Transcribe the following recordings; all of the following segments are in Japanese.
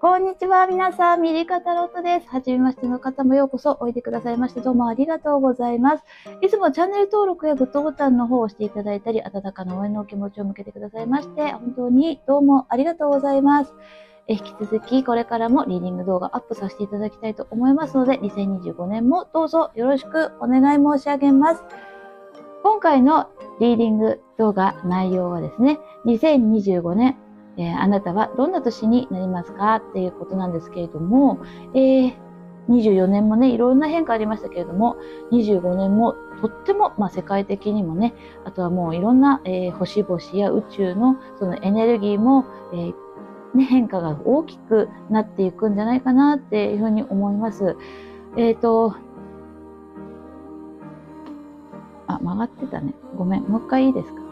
こんにちは、皆さん、ミリカタロットです。はじめましての方もようこそおいでくださいまして、どうもありがとうございます。いつもチャンネル登録やグッドボタンの方を押していただいたり、温かな応援のお気持ちを向けてくださいまして、本当にどうもありがとうございます。引き続き、これからもリーディング動画アップさせていただきたいと思いますので、2025年もどうぞよろしくお願い申し上げます。今回のリーディング動画内容はですね、2025年、あなたはどんな年になりますかっていうことなんですけれども、24年もね、いろんな変化ありましたけれども、25年もとっても、世界的にもね、あとはもういろんな、星々や宇宙のそのエネルギーも、変化が大きくなっていくんじゃないかなっていうふうに思います。曲がってたね。ごめん。もう一回いいですか？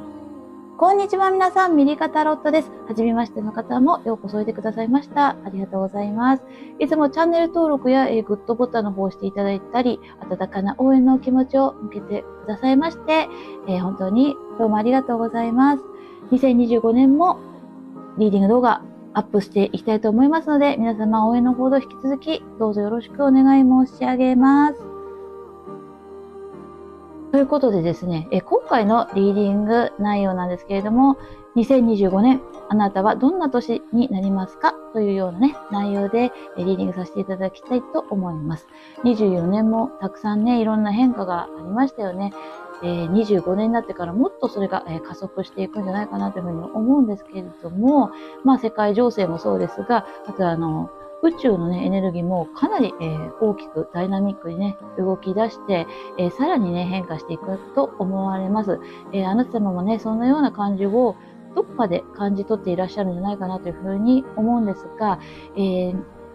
こんにちは、皆さん。ミリカタロットです。はじめましての方もようこそおいでくださいました。ありがとうございます。いつもチャンネル登録やグッドボタンの方を押していただいたり、温かな応援のお気持ちを向けてくださいまして、本当にどうもありがとうございます。2025年もリーディング動画アップしていきたいと思いますので、皆様応援の報道引き続きどうぞよろしくお願い申し上げます。ということでですね、今回のリーディング内容なんですけれども、2025年、あなたはどんな年になりますかというようなね、内容でリーディングさせていただきたいと思います。24年もたくさんね、いろんな変化がありましたよね。25年になってからもっとそれが加速していくんじゃないかなというふうに思うんですけれども、世界情勢もそうですが、あとは宇宙のね、エネルギーもかなり、大きくダイナミックにね、動き出して、さらにね、変化していくと思われます。あなた様もね、そんなような感じをどこかで感じ取っていらっしゃるんじゃないかなというふうに思うんですが、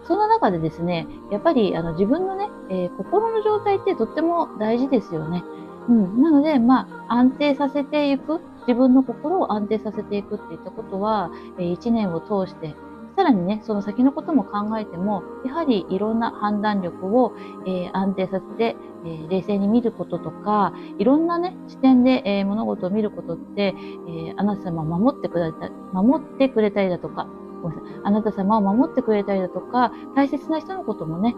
その中でですね、やっぱり自分のね、心の状態ってとっても大事ですよね。なので、安定させていく、自分の心を安定させていくっていったことは、1年を通して、さらにね、その先のことも考えても、やはりいろんな判断力を、安定させて、冷静に見ることとか、いろんなね、視点で、物事を見ることって、あなた様を守ってくれたりだとか、ごめんなさい、あなた様を守ってくれたりだとか、大切な人のこともね、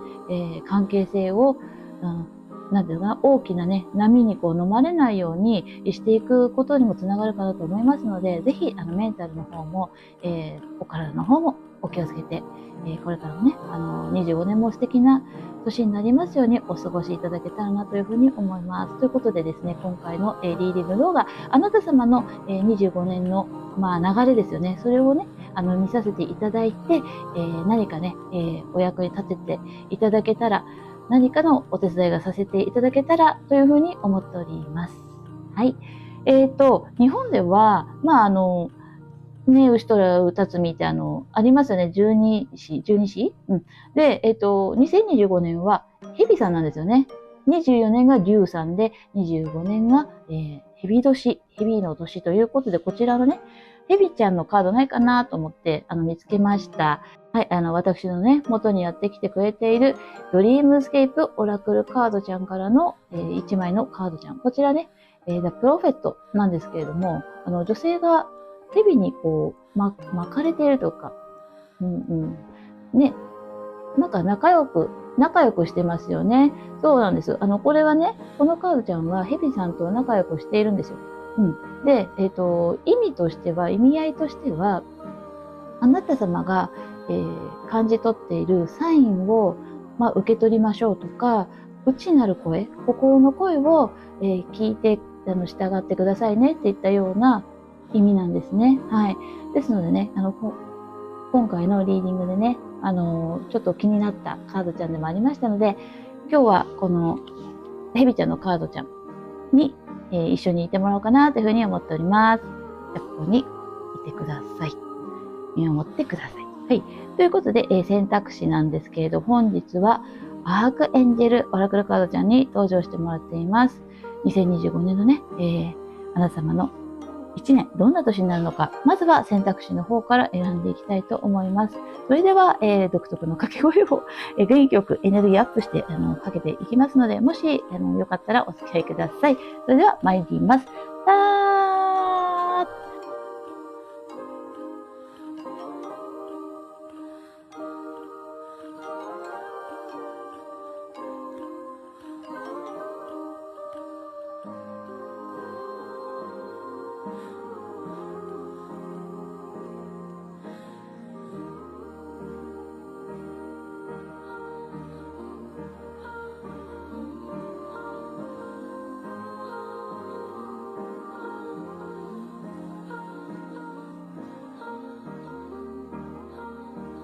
関係性を、なんていうかな、大きなね、波に飲まれないようにしていくことにもつながるかなと思いますので、ぜひ、メンタルの方も、お体の方もお気をつけて、これからもね、25年も素敵な年になりますようにお過ごしいただけたらなというふうに思います。ということでですね、今回の、リーディング動画、あなた様の、25年の、流れですよね。それをね、見させていただいて、何かね、お役に立てていただけたら、何かのお手伝いがさせていただけたらというふうに思っております。はい。日本では、ね、牛とら歌つみってありますよね。十二支で、2025年は、蛇さんなんですよね。24年が龍さんで、25年が、蛇の年ということで、こちらのね、蛇ちゃんのカードないかなと思って、見つけました。はい、私のね、元にやってきてくれている、ドリームスケープオラクルカードちゃんからの、1枚のカードちゃん。こちらね、The Prophet なんですけれども、女性が蛇に巻かれているとか、ね、なんか仲良くしてますよね。そうなんです。これはね、このカードちゃんは蛇さんと仲良くしているんですよ。で、意味合いとしては、あなた様が、感じ取っているサインを、受け取りましょうとか、内なる声、心の声を、聞いて、従ってくださいねっていったような意味なんですね。はい。ですのでね、今回のリーディングでね、ちょっと気になったカードちゃんでもありましたので、今日はこのヘビちゃんのカードちゃんに、一緒にいてもらおうかなというふうに思っております。じゃあここにいてください。見守ってください。はい。ということで、選択肢なんですけれど、本日はアークエンジェルオラクルカードちゃんに登場してもらっています。2025年のね、あなた様の1年、どんな年になるのか、まずは選択肢の方から選んでいきたいと思います。それでは、独特の掛け声を、元気よくエネルギーアップして、かけていきますので、もし、よかったらお付き合いください。それでは参ります。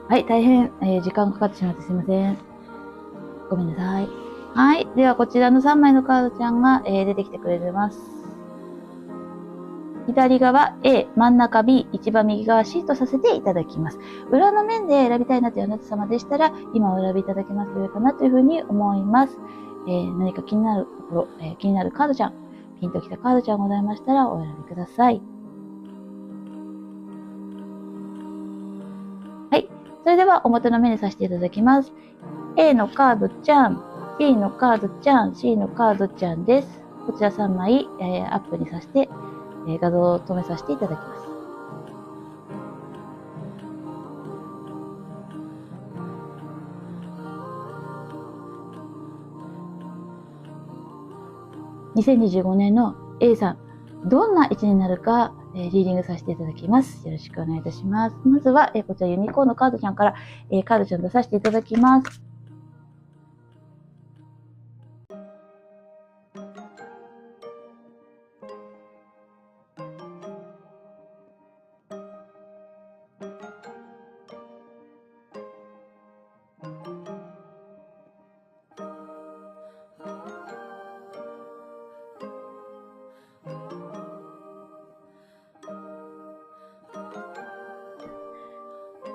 はい、大変、時間かかってしまってすいません。ごめんなさい。はい。では、こちらの3枚のカードちゃんが、出てきてくれてます。左側 A、真ん中 B、一番右側 C とさせていただきます。裏の面で選びたいなというあなた様でしたら、今お選びいただけますとよいかなというふうに思います。何か気になるところ、気になるカードちゃん、ピンときたカードちゃんございましたらお選びください。はい。それでは表の目にさせていただきます。A のカードちゃん、B のカードちゃん、C のカードちゃんです。こちら3枚、アップにさせて、画像を止めさせていただきます。2025年の A さん、どんな位置になるか、リーディングさせていただきます。よろしくお願いいたします。まずは、こちらユニコーンのカードちゃんから、カードちゃん出させていただきます。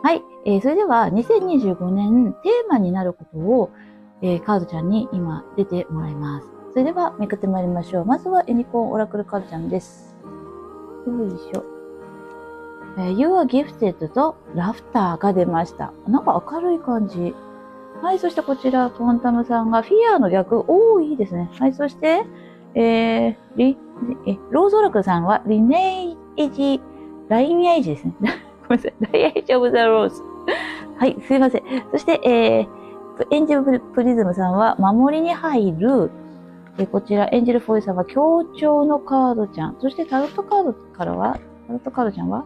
はい。それでは、2025年テーマになることを、カードちゃんに今出てもらいます。それでは、めくってまいりましょう。まずは、ユニコーンオラクルカードちゃんです。よいしょ。You are gifted とラフターが出ました。なんか明るい感じ。はい。そしてこちら、フォンタムさんがフィアの逆。いいですね。はい。そして、ローズオラクルさんはラインエイジですね。ごめんなさい。ラインエイジオブザローズ。はい。すいません。そして、エンジェルプリズムさんは守りに入る。こちら、エンジェルフォイさんは協調のカードちゃん。そしてタロットカードちゃんは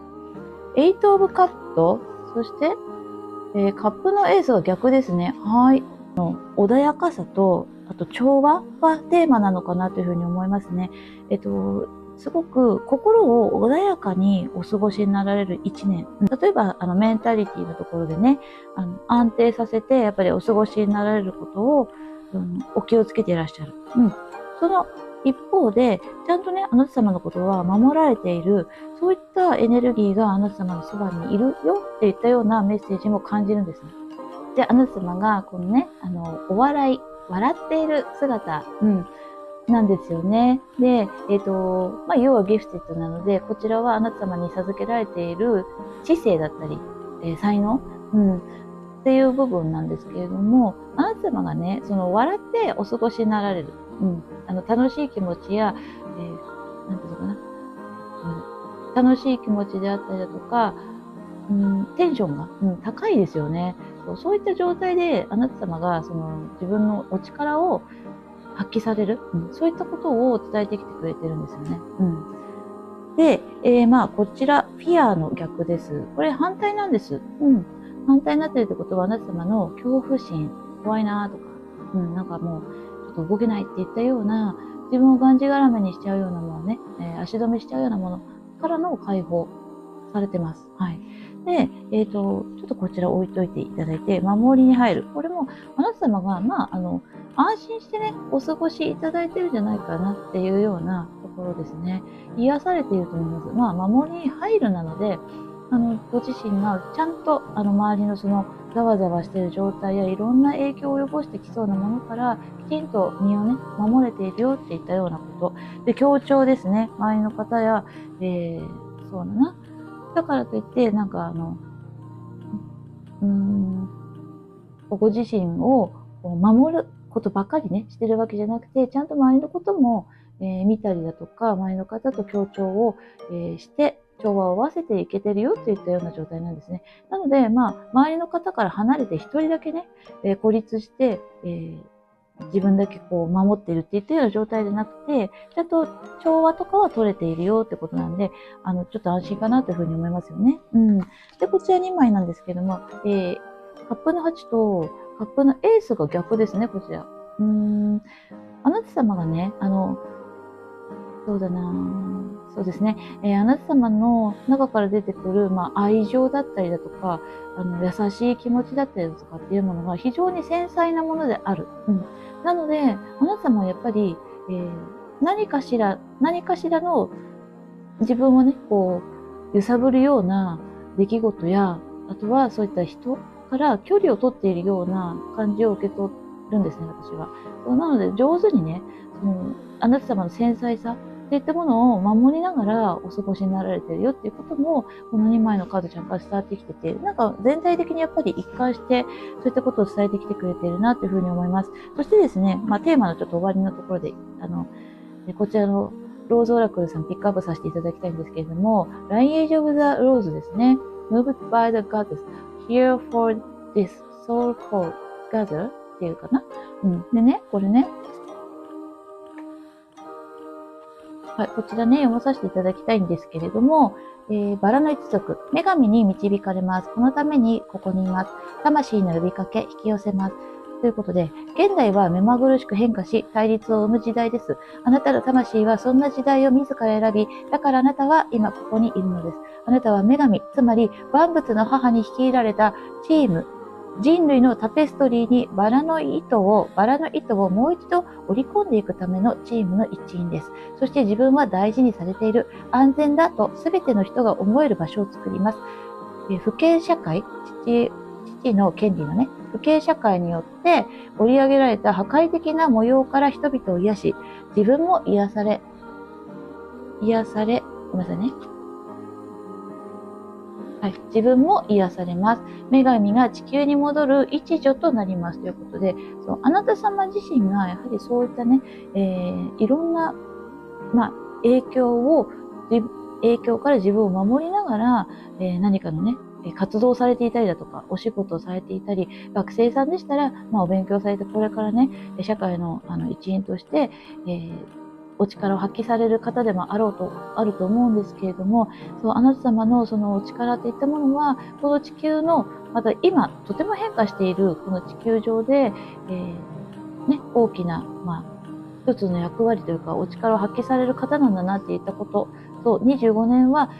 エイトオブカット。そして、カップのエースが逆ですね。はい。穏やかさと、あと調和がテーマなのかなというふうに思いますね。すごく心を穏やかにお過ごしになられる一年。例えば、メンタリティのところでね、安定させて、やっぱりお過ごしになられることを、お気をつけていらっしゃる。その一方で、ちゃんとね、あなた様のことは守られている、そういったエネルギーがあなた様のそばにいるよっていったようなメッセージも感じるんですね。で、あなた様が、このね、笑っている姿、なんですよね。で、要はギフテッドなので、こちらはあなた様に授けられている知性だったり、才能、っていう部分なんですけれども、あなた様がね、その笑ってお過ごしになられる。楽しい気持ちや、なんていうのかな、楽しい気持ちであったりだとか、テンションが、高いですよね。そういった状態で、あなた様が、自分のお力を発揮される、そういったことを伝えてきてくれてるんですよね。で、こちら、フィアの逆です。これ反対なんです。反対になってるってことは、あなた様の恐怖心、怖いなとか、なんかもう、ちょっと動けないっていったような、自分をがんじがらめにしちゃうようなものね、足止めしちゃうようなものからの解放されてます。はい。で、ちょっとこちら置いといていただいて、守りに入る。これも、あなた様が、安心してね、お過ごしいただいてるんじゃないかなっていうようなところですね。癒されていると思います。守りに入るなので、ご自身がちゃんと、周りのその、ざわざわしている状態やいろんな影響を及ぼしてきそうなものから、きちんと身をね、守れているよっていったようなこと。で、協調ですね。周りの方や、そうだな。だからといって、なんかご自身を守ることばかりね、してるわけじゃなくて、ちゃんと周りのことも、見たりだとか、周りの方と協調を、して、調和を合わせていけてるよっていったような状態なんですね。なので、周りの方から離れて一人だけね、孤立して、自分だけこう守ってるっていったような状態でなくて、ちゃんと調和とかは取れているよってことなんで、ちょっと安心かなというふうに思いますよね。で、こちら2枚なんですけども、カップの8とカップのエースが逆ですね、こちら。あなた様がね、そうだな。そうですね。あなた様の中から出てくる、愛情だったりだとか、優しい気持ちだったりだとかっていうものが非常に繊細なものである。なので、あなた様はやっぱり、何かしらの自分をね、揺さぶるような出来事や、あとはそういった人から距離を取っているような感じを受け取るんですね、私は。なので、上手にね、あなた様の繊細さっていったものを守りながらお過ごしになられているよっていうことも、この2枚のカードちゃんから伝わってきてて、なんか全体的にやっぱり一貫して、そういったことを伝えてきてくれているなというふうに思います。そしてですね、テーマのちょっと終わりのところで、こちらのローズオラクルさんピックアップさせていただきたいんですけれども、Lineage of the Rose ですね。Moved by the goddess, here for this soul called gather っていうかな。でね、これね、はい、こちらね、読まさせていただきたいんですけれども、バラの一族、女神に導かれます。このためにここにいます。魂の呼びかけ、引き寄せます。ということで、現代は目まぐるしく変化し、対立を生む時代です。あなたの魂はそんな時代を自ら選び、だからあなたは今ここにいるのです。あなたは女神、つまり万物の母に率いられたチーム、人類のタペストリーにバラの糸をもう一度織り込んでいくためのチームの一員です。そして自分は大事にされている、安全だと全ての人が思える場所を作ります。父の権利のね、父権社会によって織り上げられた破壊的な模様から人々を癒し、自分もごめんなさいね。はい、自分も癒されます。女神が地球に戻る一助となりますということで、あなた様自身がやはりそういったね、いろんな、影響から自分を守りながら、何かのね、活動されていたりだとか、お仕事をされていたり、学生さんでしたら、お勉強されてこれからね、社会の一員として、お力を発揮される方でもあると思うんですけれども、あなた様のそのお力といったものは、この地球の、また今、とても変化しているこの地球上で、大きな、一つの役割というか、お力を発揮される方なんだなっていったこと、25年は、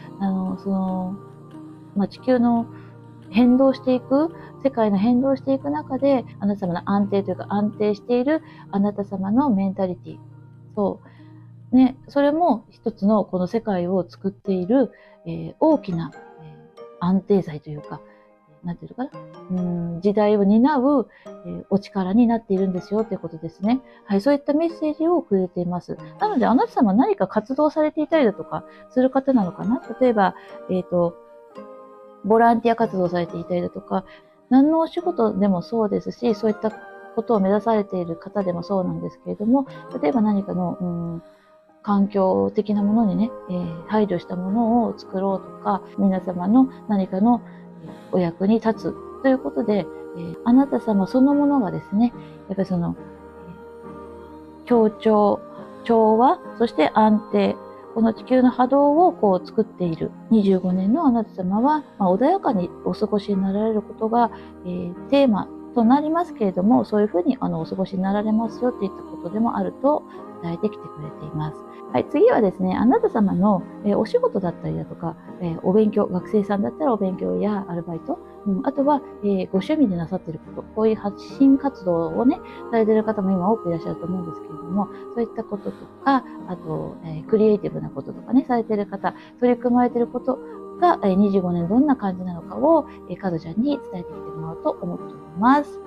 地球の変動していく、世界の変動していく中で、あなた様の安定しているあなた様のメンタリティ。それも一つのこの世界を作っている、大きな、安定剤というか、なんていうのかな、時代を担う、お力になっているんですよということですね。はい、そういったメッセージをくれています。なので、あなた様何か活動されていたりだとかする方なのかな。例えば、ボランティア活動されていたりだとか、何のお仕事でもそうですし、そういったことを目指されている方でもそうなんですけれども、例えば何かの、環境的なものにね、配慮したものを作ろうとか、皆様の何かのお役に立つということで、あなた様そのものがですね、やっぱり協調、調和、そして安定、この地球の波動を作っている25年のあなた様は、穏やかにお過ごしになられることが、テーマとなりますけれども、そういうふうにお過ごしになられますよといったことでもあると伝えてきてくれています。はい、次はですね、あなた様の、お仕事だったりだとか、お勉強、学生さんだったらお勉強やアルバイト、あとは、ご趣味でなさっていること、こういう発信活動をね、されている方も今多くいらっしゃると思うんですけれども、そういったこととか、あと、クリエイティブなこととかね、されている方、取り組まれていることが、25年どんな感じなのかを、カドちゃんに伝えてきてもらおうと思っております。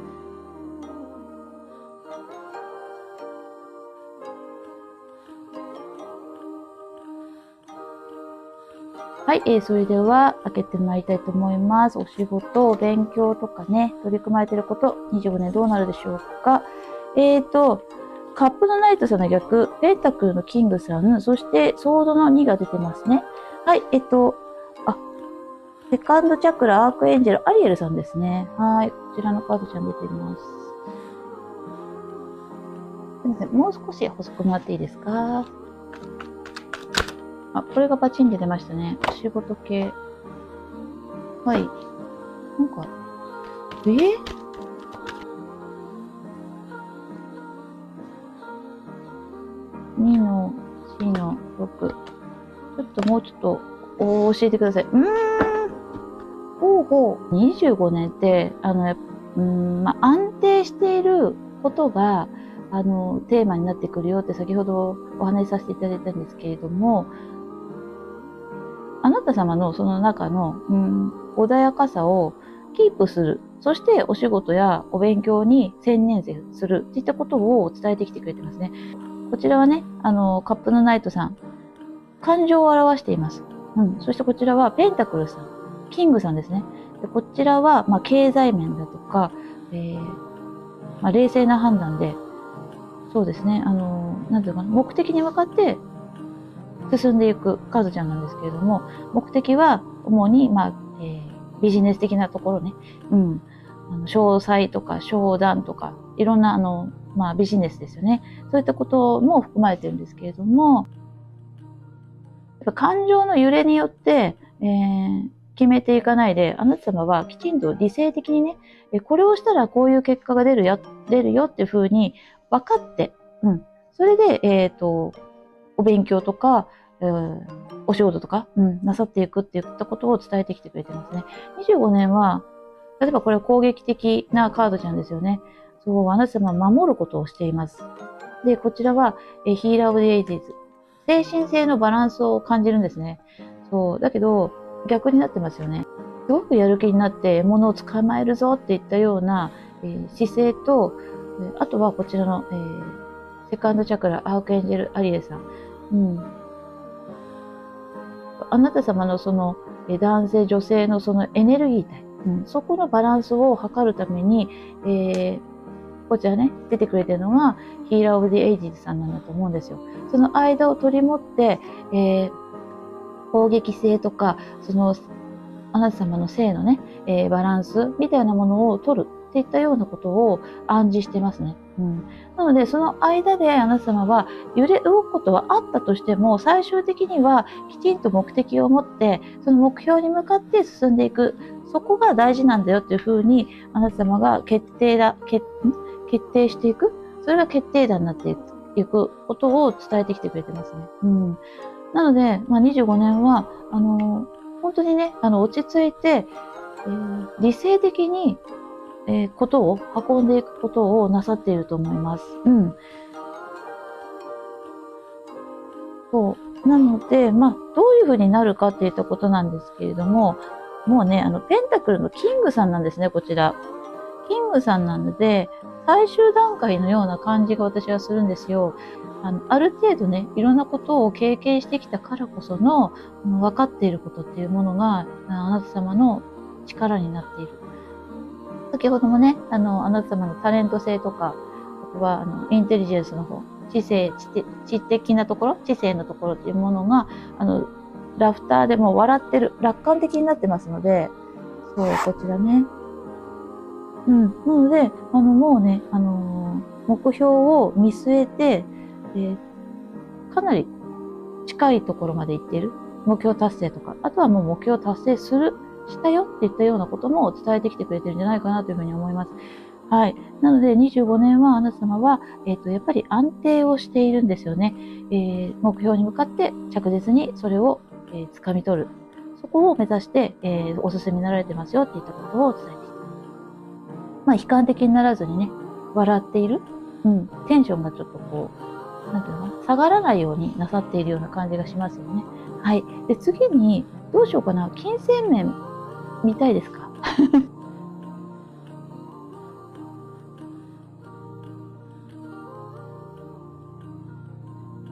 はい、それでは開けてまいりたいと思います。お仕事、お勉強とかね、取り組まれていること、25年どうなるでしょうか。カップのナイトさんの逆、ペンタクルのキングさん、そしてソードの2が出てますね。はい、セカンドチャクラ、アークエンジェル、アリエルさんですね。はい、こちらのカードちゃん出てます。すみません、もう少し細くなっていいですか。これがバチンで出ましたね。お仕事系。はい。なんか、2の4の6。ちょっともうちょっと教えてください。ほうほう。25年って、安定していることが、テーマになってくるよって先ほどお話しさせていただいたんですけれども、あなた様のその中の、穏やかさをキープする。そしてお仕事やお勉強に専念するっていったことを伝えてきてくれてますね。こちらはね、カップのナイトさん、感情を表しています。そしてこちらはペンタクルさん、キングさんですね。でこちらは、経済面だとか、冷静な判断で、そうですね、なんていうかな、目的に向かって進んでいくカードちゃんなんですけれども、目的は主に、ビジネス的なところね、詳細とか商談とか、いろんなビジネスですよね。そういったことも含まれてるんですけれども、やっぱ感情の揺れによって、決めていかないで、あなた様はきちんと理性的にね、これをしたらこういう結果が出るよっていうふうに分かって、それで、お勉強とか、お仕事とか、なさっていくっていったことを伝えてきてくれてますね。25年は、例えばこれ攻撃的なカードちゃんですよね。そう、あなた様は守ることをしています。で、こちらは、ヒーラー・オブ・エイジーズ。精神性のバランスを感じるんですね。そう。だけど、逆になってますよね。すごくやる気になって物を捕まえるぞっていったような、姿勢と、あとはこちらの、セカンドチャクラ、アークエンジェル・アリエさん。あなた様のその男性、女性のそのエネルギー体、そこのバランスを測るために、こちらね、出てくれてるのがヒーラー・オブ・ディ・エイジーズさんなんだと思うんですよ。その間を取り持って、攻撃性とか、その、あなた様の性のね、バランスみたいなものを取るっていったようなことを暗示してますね。なので、その間であなた様は動くことはあったとしても、最終的にはきちんと目的を持って、その目標に向かって進んでいく。そこが大事なんだよっていうふうに、あなた様が決定していく。それが決定打になっていくことを伝えてきてくれてますね。なので、25年は、本当にね、落ち着いて、理性的に、ことを運んでいくことをなさっていると思います。そう。なので、どういうふうになるかっていったことなんですけれども、もうね、ペンタクルのキングさんなんですね、こちら。キングさんなので、最終段階のような感じが私はするんですよ。ある程度ね、いろんなことを経験してきたからこその、分かっていることっていうものが、あなた様の力になっている。先ほどもね、あなた様のタレント性とか、あとは、インテリジェンスの方、知的なところ、知性のところっていうものが、ラフターでも笑ってる、楽観的になってますので、そう、こちらね。なので、もうね、目標を見据えて、かなり近いところまで行っている。目標達成とか、あとはもう目標達成したよっていったようなことも伝えてきてくれてるんじゃないかなというふうに思います。はい。なので、25年はあなた様は、やっぱり安定をしているんですよね。目標に向かって着実にそれを、掴み取る。そこを目指して、お進みになられてますよっていったことを伝えていた。悲観的にならずにね、笑っている。テンションがちょっとこう、なんていうのかな、下がらないようになさっているような感じがしますよね。はい。で、次に、どうしようかな。金銭面、見たいですか？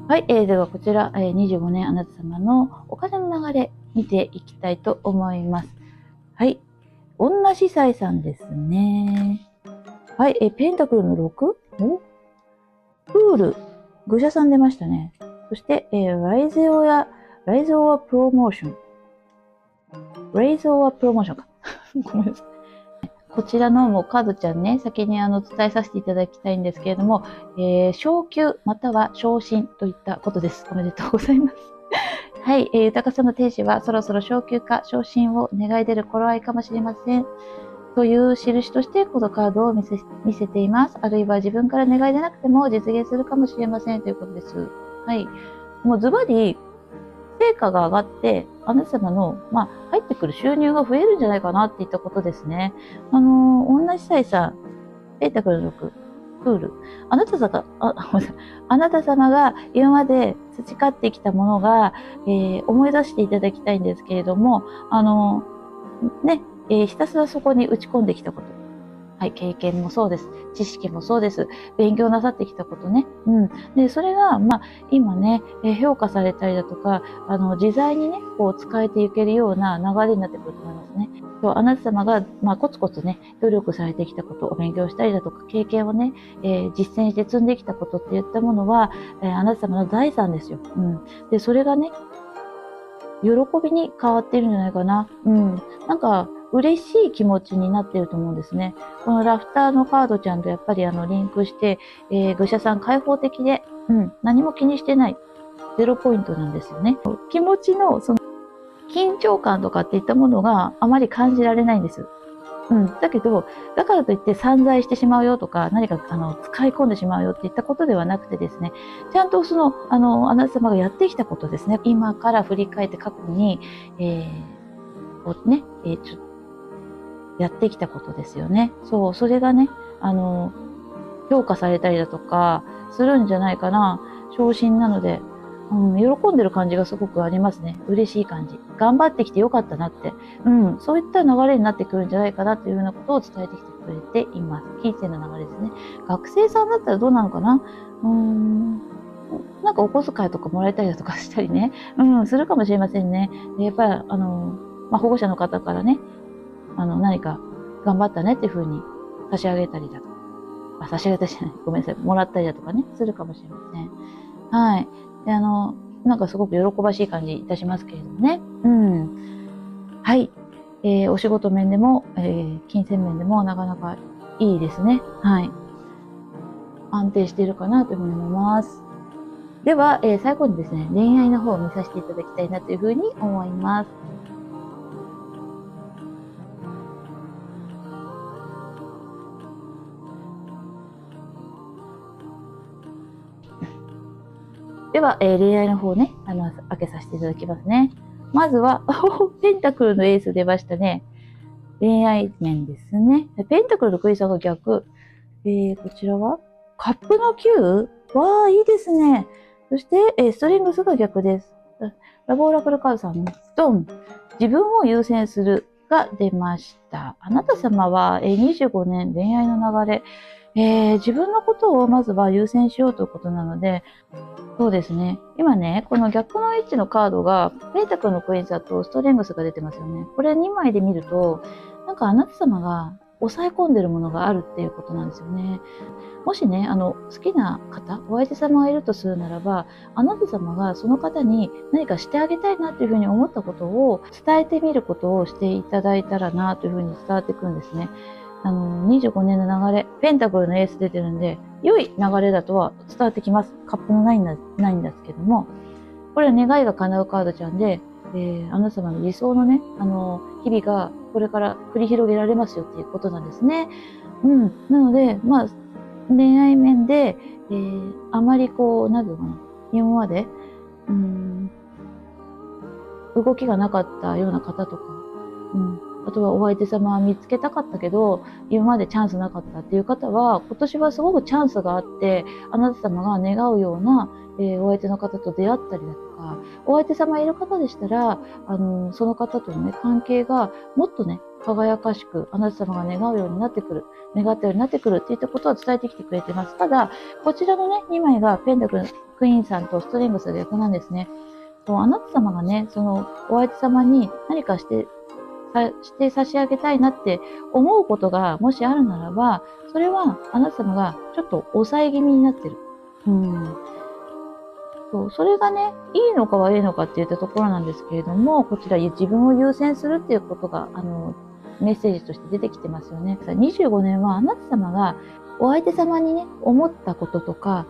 はい。では、こちら、25年あなた様のお金の流れ、見ていきたいと思います。はい。女司祭さんですね。はい。ペンタクルの 6？ プール。愚者さん出ましたね。そして、ライズオアプロモーション。レイズオアプロモーションか。ごめんなさい。こちらのもうカードちゃんね、先に伝えさせていただきたいんですけれども、昇級または昇進といったことです。おめでとうございます。はい、豊かさの天使はそろそろ昇級か昇進を願い出る頃合いかもしれません。という印としてこのカードを見せています。あるいは自分から願い出なくても実現するかもしれませんということです。はい。もうズバリ、成果が上がって、あなた様の、入ってくる収入が増えるんじゃないかなっていったことですね。同じサイさん、ペンタクルの6、クール。あなた様が、あなた様が今まで培ってきたものが、思い出していただきたいんですけれども、ひたすらそこに打ち込んできたこと。はい、経験もそうです。知識もそうです。勉強なさってきたことね。で、それが、今ね、評価されたりだとか、自在にね、こう使えていけるような流れになってくると思いますね。あなた様が、コツコツね、努力されてきたこと、お勉強したりだとか、経験をね、実践して積んできたことっていったものは、あなた様の財産ですよ。で、それがね、喜びに変わっているんじゃないかな。なんか、嬉しい気持ちになっていると思うんですね。このラフターのカードちゃんとやっぱりリンクして、愚者さん開放的で、何も気にしてない。0ポイントなんですよね。気持ちの、緊張感とかっていったものがあまり感じられないんです。だけど、だからといって散財してしまうよとか、何か使い込んでしまうよっていったことではなくてですね、ちゃんとあなた様がやってきたことですね、今から振り返って過去に、やってきたことですよね。そう、それがね、評価されたりだとか、するんじゃないかな。昇進なので、喜んでる感じがすごくありますね。嬉しい感じ。頑張ってきてよかったなって。そういった流れになってくるんじゃないかなというようなことを伝えてきてくれています。金銭の流れですね。学生さんだったらどうなのかな。なんかお小遣いとかもらえたりだとかしたりね。するかもしれませんね。やっぱり、保護者の方からね、何か頑張ったねっていう風に差し上げたりだとか。差し上げたじゃない。ごめんなさい。もらったりだとかね。するかもしれません。はい。で、なんかすごく喜ばしい感じいたしますけれどもね。はい。お仕事面でも、金銭面でもなかなかいいですね。はい。安定しているかなというふうに思います。では、最後にですね、恋愛の方を見させていただきたいなというふうに思います。では、恋愛の方ね、開けさせていただきますね。まずは、ペンタクルのエース出ましたね。恋愛面ですね。ペンタクルのクイーンさんが逆。こちらはカップの 9? わあ、いいですね。そして、ストリングスが逆です。ラボオラクルカードさん、ドン。自分を優先するが出ました。あなた様は、25年恋愛の流れ、自分のことをまずは優先しようということなので、そうですね。今ね、この逆の位置のカードが、ペンタクルのクイーンさんとストレングスが出てますよね。これ2枚で見ると、なんかあなた様が抑え込んでるものがあるっていうことなんですよね。もしね、好きな方、お相手様がいるとするならば、あなた様がその方に何かしてあげたいなというふうに思ったことを伝えてみることをしていただいたらなというふうに伝わってくるんですね。25年の流れ、ペンタクルのエース出てるんで、良い流れだとは伝わってきます。カップのないんですけども、これは願いが叶うカードちゃんで、あなた様の理想のね、日々がこれから繰り広げられますよっていうことなんですね。なので、恋愛面で、あまりなんていうのかな、今まで、動きがなかったような方とか、あとはお相手様は見つけたかったけど、今までチャンスなかったっていう方は、今年はすごくチャンスがあって、あなた様が願うような、お相手の方と出会ったりだとか、お相手様いる方でしたら、その方とのね、関係がもっとね、輝かしく、あなた様が願うようになってくる、願ったようになってくるっていったことを伝えてきてくれてます。ただ、こちらのね、2枚がペンタクル、クイーンさんとストリングスが逆なんですね。あなた様がね、お相手様に何かして差し上げたいなって思うことがもしあるならば、それはあなた様がちょっと抑え気味になってる。それがね、いいのか悪いのかっていったところなんですけれども、こちら自分を優先するっていうことが、メッセージとして出てきてますよね。25年はあなた様がお相手様にね、思ったこととか、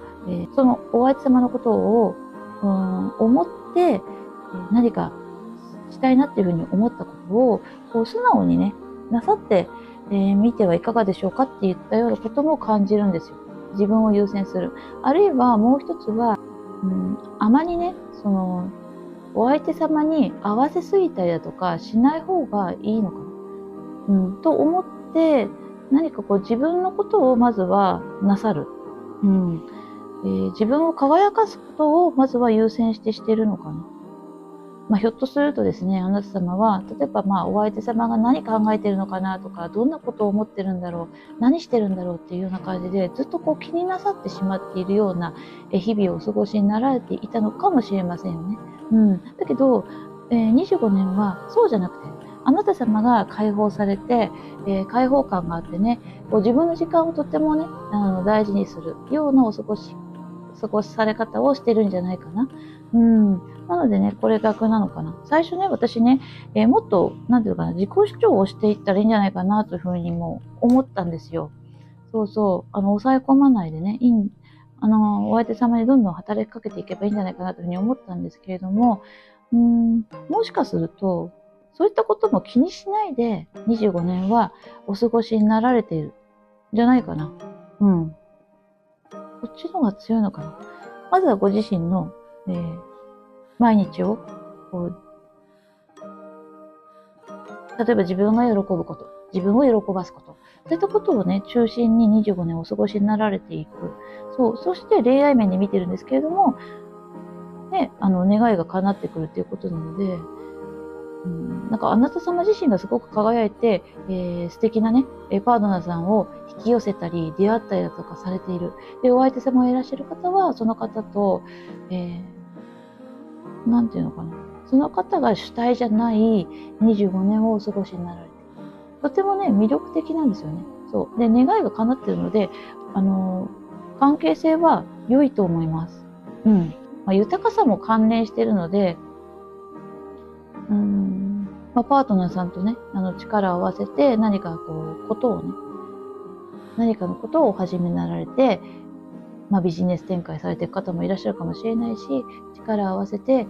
そのお相手様のことを、思って、何かしたいなっていうふうに思ったことを素直にね、なさって、みてはいかがでしょうかって言ったようなことも感じるんですよ。自分を優先する。あるいはもう一つは、あまりね、お相手様に合わせすぎたりだとかしない方がいいのかな。と思って、何かこう自分のことをまずはなさる。自分を輝かすことをまずは優先してるのかな。ひょっとするとですね、あなた様は、例えばお相手様が何考えてるのかなとか、どんなことを思ってるんだろう、何してるんだろうっていうような感じで、ずっとこう気になさってしまっているような日々をお過ごしになられていたのかもしれませんよね。だけど、25年はそうじゃなくて、あなた様が解放されて、解放感があってね、こう自分の時間をとってもね、大事にするような過ごしされ方をしてるんじゃないかな。なのでね、これ逆なのかな。最初ね、私ね、もっと、なんていうかな、自己主張をしていったらいいんじゃないかなというふうにも思ったんですよ。抑え込まないでね、お相手様にどんどん働きかけていけばいいんじゃないかなというふうに思ったんですけれども、もしかすると、そういったことも気にしないで25年はお過ごしになられているんじゃないかな。こっちの方が強いのかな。まずはご自身の、毎日を例えば自分が喜ぶこと、自分を喜ばすこと、そういったことをね、中心に25年お過ごしになられていく。そして恋愛面で見てるんですけれども、ね、願いが叶ってくるっていうことなので、なんかあなた様自身がすごく輝いて、素敵なね、パートナーさんを引き寄せたり、出会ったりだとかされている。で、お相手様がいらっしゃる方は、その方と、なんていうのかな。その方が主体じゃない25年をお過ごしになられている。とてもね、魅力的なんですよね。で、願いが叶っているので、関係性は良いと思います。豊かさも関連しているので、パートナーさんとね、力を合わせて何か何かのことをお始めになられて、ビジネス展開されている方もいらっしゃるかもしれないし、力を合わせて、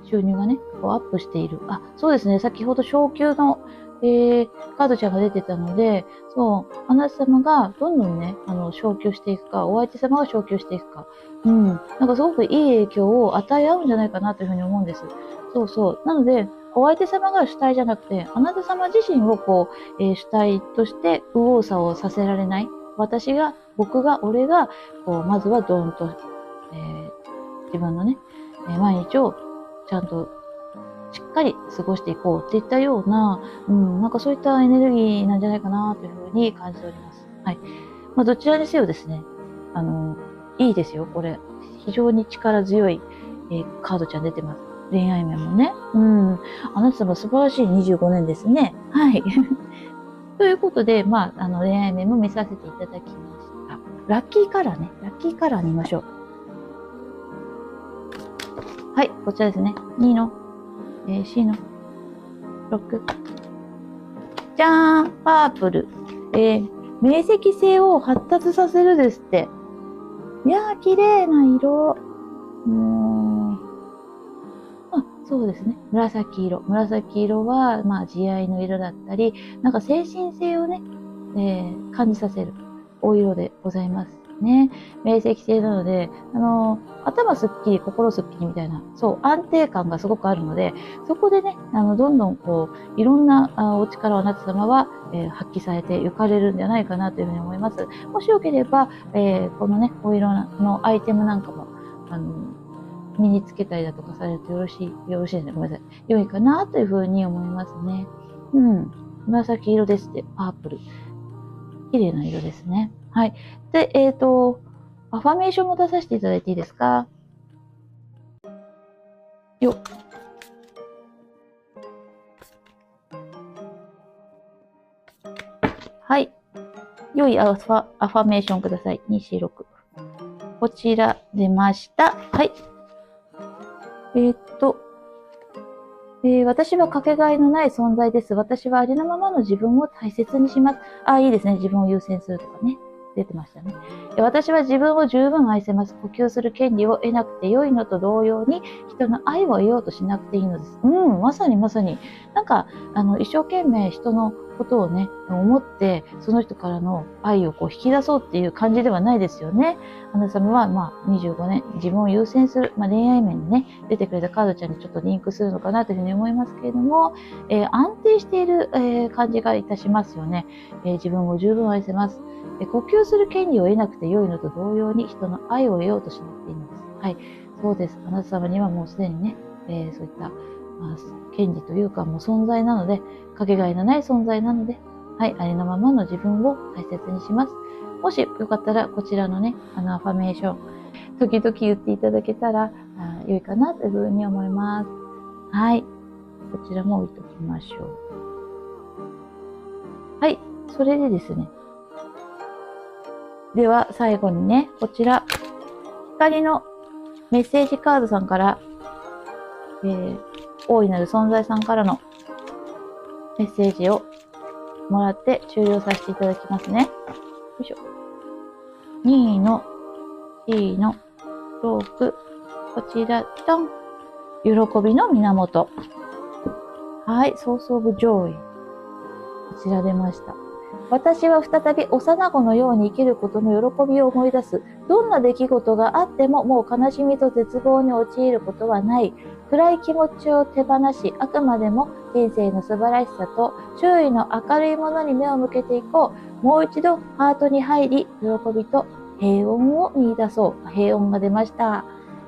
収入がね、アップしている。そうですね、先ほど昇給の、カードちゃんが出てたので、あなた様がどんどんね、昇給していくか、お相手様が昇給していくか、なんかすごくいい影響を与え合うんじゃないかなというふうに思うんです。なので、お相手様が主体じゃなくて、あなた様自身を主体として右往左往させられない。俺が、まずはドーンと、自分のね、毎日をちゃんとしっかり過ごしていこうっていったような、なんかそういったエネルギーなんじゃないかなというふうに感じております。はい。どちらにせよですね、いいですよ、これ。非常に力強い、カードちゃん出てます。恋愛面もね。あなた様素晴らしい25年ですね。はい。ということで、恋愛面も見させていただきました。ラッキーカラーね。ラッキーカラー見ましょう。はい、こちらですね。2の、C の6。じゃーん、パープル。明晰性を発達させるですって。いやー、綺麗な色。そうですね。紫色。紫色は、慈愛の色だったり、なんか精神性をね、感じさせるお色でございますね。明晰性なので、頭すっきり、心すっきりみたいな、安定感がすごくあるので、そこでね、どんどんいろんなお力をあなた様は、発揮されて行かれるんじゃないかなというふうに思います。もしよければ、このね、お色のアイテムなんかも、身につけたりだとかされるとよろしいですね。ごめんなさい。良いかなというふうに思いますね。紫色ですって、パープル。綺麗な色ですね。はい。で、アファメーションも出させていただいていいですか？よっ。はい。良いアファメーションください。246。こちら出ました。はい。私はかけがえのない存在です。私はありのままの自分を大切にします。いいですね。自分を優先するとかね。出てましたね。私は自分を十分愛せます。呼吸する権利を得なくて良いのと同様に、人の愛を得ようとしなくていいのです。まさにまさに。なんか、一生懸命人のことをね、思って、その人からの愛をこう引き出そうっていう感じではないですよね。あなた様は、25年、自分を優先する、恋愛面でね、出てくれたカードちゃんにちょっとリンクするのかなというふうに思いますけれども、安定している、感じがいたしますよね。自分を十分愛せます。呼吸する権利を得なくて良いのと同様に人の愛を得ようとしなくていいのです。はい、そうです。あなた様にはもうすでにね、そういった、権利というかもう存在なので、かけがえのない存在なので、はい、ありのままの自分を大切にします。もしよかったら、こちらのね、アファメーション、時々言っていただけたら良いかなというふうに思います。はい。こちらも置いときましょう。はい。それでですね。では、最後にね、こちら、光のメッセージカードさんから、大いなる存在さんからのメッセージをもらって終了させていただきますね。よいしょ。2の C の6、こちら、ドン。喜びの源。はい、ソースオブジョイ。こちら出ました。私は再び幼子のように生きることの喜びを思い出す。どんな出来事があってももう悲しみと絶望に陥ることはない。暗い気持ちを手放し、あくまでも人生の素晴らしさと周囲の明るいものに目を向けていこう。もう一度ハートに入り、喜びと平穏を見出そう。平穏が出ました。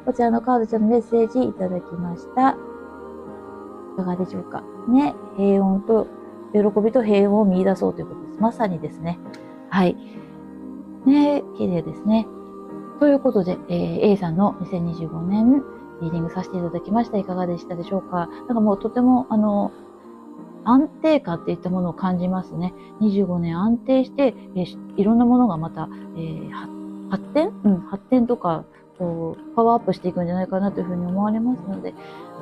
こちらのカードちゃんのメッセージいただきました。いかがでしょうかね。平穏と喜びと平穏を見出そうということです。まさにですね。はい。ね、綺麗ですね。ということで、A さんの2025年リーディングさせていただきました。いかがでしたでしょうか。なんかもうとても安定感っていったものを感じますね。25年安定して、いろんなものがまた、発展とか、こう、パワーアップしていくんじゃないかなというふうに思われますので、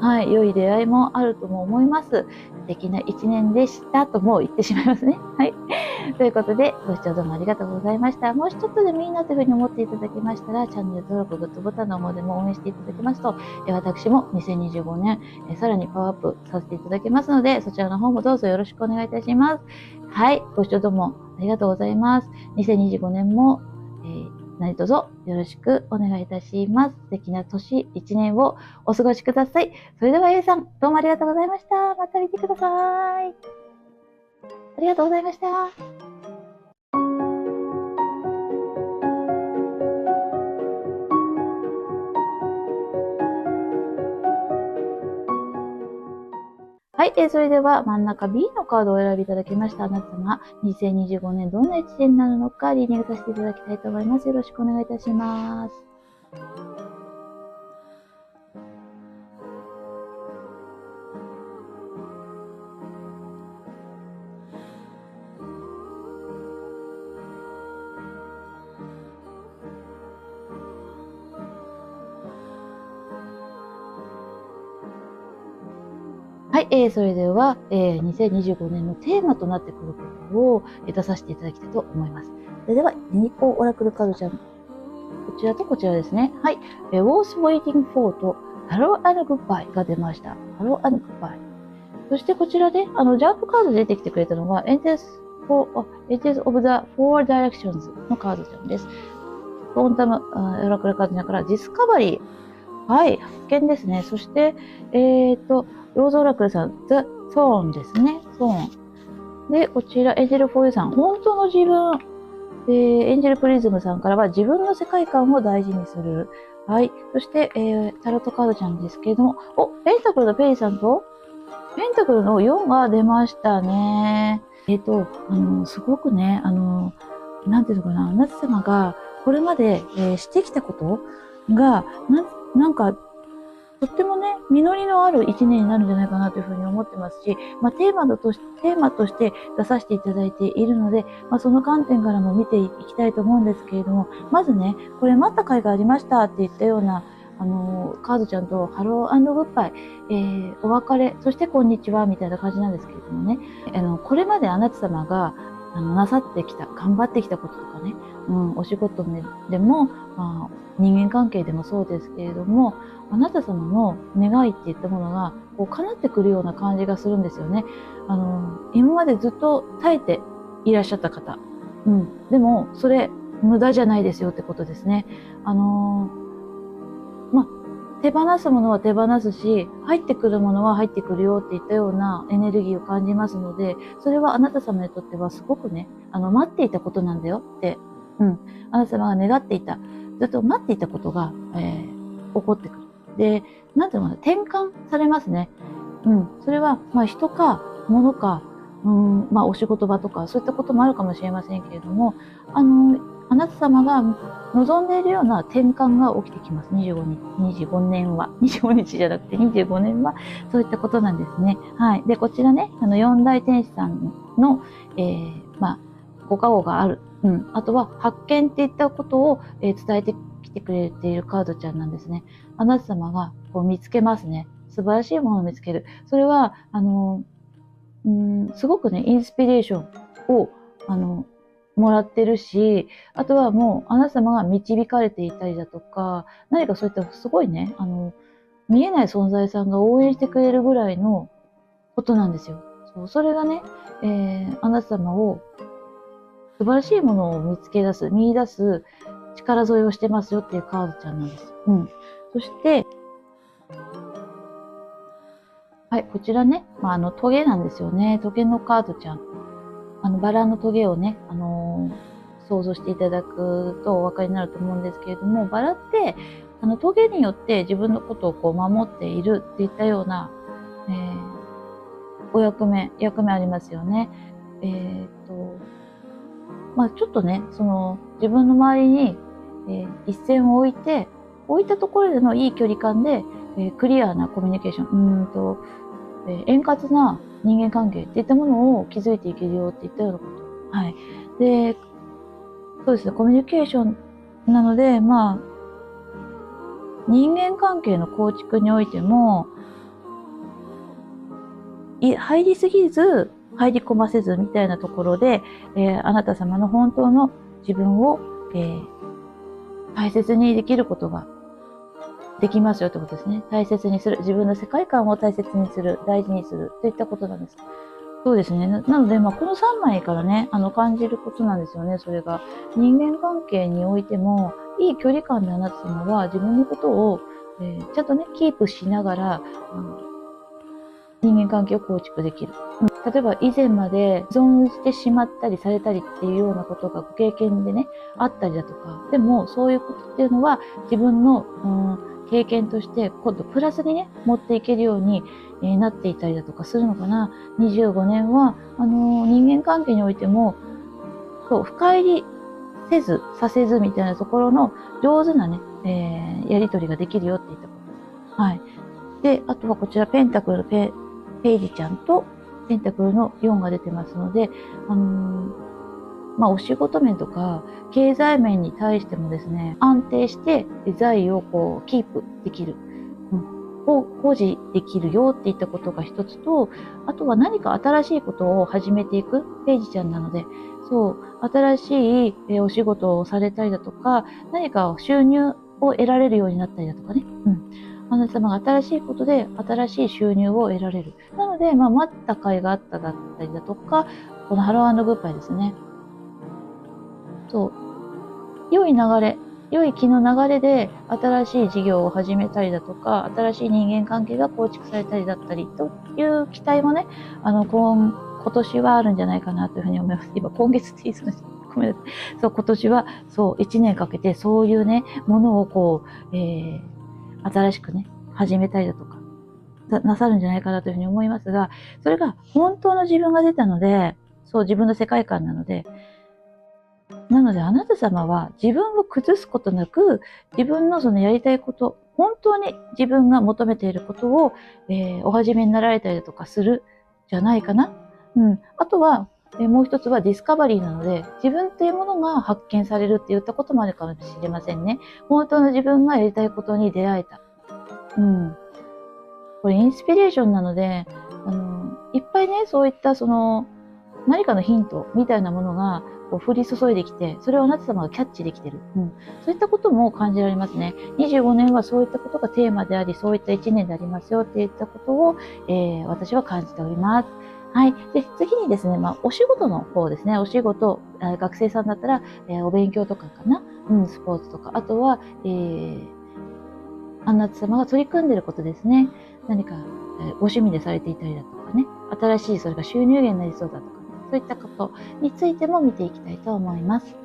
はい、良い出会いもあるとも思います。素敵な一年でしたとも言ってしまいますね。はい。ということで、ご視聴どうもありがとうございました。もう一つでもいいなというふうに思っていただけましたら、チャンネル登録、グッドボタンの方でも応援していただけますと、私も2025年、さらにパワーアップさせていただけますので、そちらの方もどうぞよろしくお願いいたします。はい。ご視聴どうもありがとうございます。2025年も、何卒よろしくお願いいたします。素敵な年1年をお過ごしください。それでは A さん、どうもありがとうございました。また見てください。ありがとうございました。はい、それでは真ん中 B のカードをお選びいただきましたあなた様、2025年どんな1年になるのかリーディングさせていただきたいと思います。よろしくお願いいたします。はい、それでは、2025年のテーマとなってくることを出させていただきたいと思います。それでは、ユニコーンオラクルカードちゃん、こちらとこちらですね。はい、Was Waiting For と Hello and Goodbye が出ました。Hello and Goodbye。そしてこちらで、ジャンプカード出てきてくれたのが、Angels of the Four Directions のカードちゃんです。クォンタムオラクルカードちゃんからディスカバリー。はい、発見ですね。そして、ローズオラクルさん、The Thorn ですね。Thorn。で、こちら、エンジェルフォーユーさん、本当の自分。エンジェルプリズムさんからは、自分の世界観を大事にする。はい。そして、タロットカードちゃんですけれども、ペンタクルのペイさんと、ペンタクルの4が出ましたね。すごくね、なんていうのかな、夏様がこれまで、してきたことが、なんか、とってもね、実りのある一年になるんじゃないかなというふうに思ってますし、テーマとして出させていただいているので、その観点からも見ていきたいと思うんですけれども、まずね、これ待った甲斐がありましたって言ったような、カードちゃんとハロー&グッバイ、お別れ、そしてこんにちはみたいな感じなんですけれどもね、これまであなた様がなさってきた、頑張ってきたこととかね、お仕事でも、人間関係でもそうですけれども、あなた様の願いっていったものがこう叶ってくるような感じがするんですよね。今までずっと耐えていらっしゃった方。でも、それ、無駄じゃないですよってことですね。手放すものは手放すし、入ってくるものは入ってくるよっていったようなエネルギーを感じますので、それはあなた様にとってはすごくね、待っていたことなんだよって、あなた様が願っていた、ずっと待っていたことが、起こってくる。で、なんていうのかな、転換されますね。それは、人か、物か、お仕事場とか、そういったこともあるかもしれませんけれども、あなた様が望んでいるような転換が起きてきます。25年は。25日じゃなくて25年は、そういったことなんですね。はい。で、こちらね、四大天使さんの、ご加護がある。あとは、発見っていったことを、伝えてきてくれているカードちゃんなんですね。あなた様がこう見つけますね。素晴らしいものを見つける。それは、すごくね、インスピレーションを、もらってるし、あとはもう、あなた様が導かれていたりだとか、何かそういったすごいね、見えない存在さんが応援してくれるぐらいのことなんですよ。それがね、あなた様を素晴らしいものを見出す力添えをしてますよっていうカードちゃんなんです。そして、はい、こちらね、トゲなんですよね。トゲのカードちゃん。バラのトゲをね、想像していただくとお分かりになると思うんですけれども、バラって、トゲによって自分のことをこう守っているっていったような、役目ありますよね。ちょっとね、自分の周りに、一線を置いたところでのいい距離感で、クリアなコミュニケーション、円滑な人間関係っていったものを築いていけるよっていったようなこと。はい。で、そうですね、コミュニケーションなので、人間関係の構築においても、入りすぎず、入り込ませずみたいなところで、あなた様の本当の自分を、大切にできることができますよってことですね。大切にする。自分の世界観を大切にする。大事にする。といったことなんです。そうですね。なので、この3枚からね、感じることなんですよね。それが。人間関係においても、いい距離感であなた様は自分のことを、ちゃんとね、キープしながら、人間関係を構築できる。例えば以前まで依存してしまったりされたりっていうようなことがご経験でね、あったりだとか、でもそういうことっていうのは自分の、経験として今度プラスにね、持っていけるように、なっていたりだとかするのかな。25年は、人間関係においても、そう、深入りさせずみたいなところの上手なね、やりとりができるよって言ったこと。はい。で、あとはこちらペンタクルのペイジちゃんとペンタクルの4が出てますので、お仕事面とか経済面に対してもですね、安定して財をこうキープできる。保持できるよっていったことが一つと、あとは何か新しいことを始めていくペイジちゃんなので、そう、新しいお仕事をされたりだとか、何か収入を得られるようになったりだとかね。あなた様が新しいことで新しい収入を得られる。なので、待った甲斐があっただったりだとか、このハローグッバイですね。そう。良い気の流れで新しい事業を始めたりだとか、新しい人間関係が構築されたりだったりという期待もね、今年はあるんじゃないかなというふうに思います。今月って言いそうです。ごめんなさい。そう、今年は、そう、1年かけてそういうね、ものをこう、新しくね、始めたりだとか、なさるんじゃないかなというふうに思いますが、それが本当の自分が出たので、そう、自分の世界観なので、あなた様は自分を崩すことなく、自分のそのやりたいこと、本当に自分が求めていることを、お始めになられたりだとかするじゃないかな。あとは、もう一つはディスカバリーなので、自分というものが発見されるって言ったこともあるかもしれませんね。本当の自分がやりたいことに出会えた。これインスピレーションなので、いっぱいね、そういった何かのヒントみたいなものがこう降り注いできて、それをあなた様がキャッチできてる。そういったことも感じられますね。25年はそういったことがテーマであり、そういった1年でありますよっていったことを、私は感じております。はい。で、次にですね、お仕事の方ですね。お仕事、学生さんだったら、お勉強とかかな。スポーツとか。あとは、あなた様が取り組んでいることですね。何か、ご趣味でされていたりだとかね。新しい、それが収入源になりそうだとか、そういったことについても見ていきたいと思います。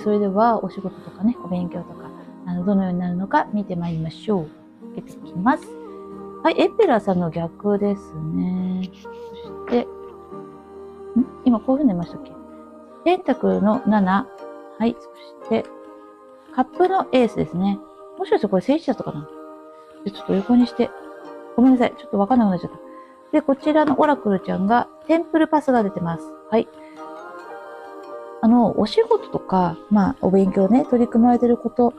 それではお仕事とかね、お勉強とか、どのようになるのか見てまいりましょう。開けていきます。はい、エンペラーさんの逆ですね。そして、今こういうふうに出ましたっけ？ペンタクルの7。はい、そして、カップのエースですね。もしかしてこれ聖地だったかな？ちょっと横にして、ごめんなさい。ちょっとわかんなくなっちゃった。で、こちらのオラクルちゃんが、テンプルパスが出てます。はい。お仕事とか、お勉強ね、取り組まれてること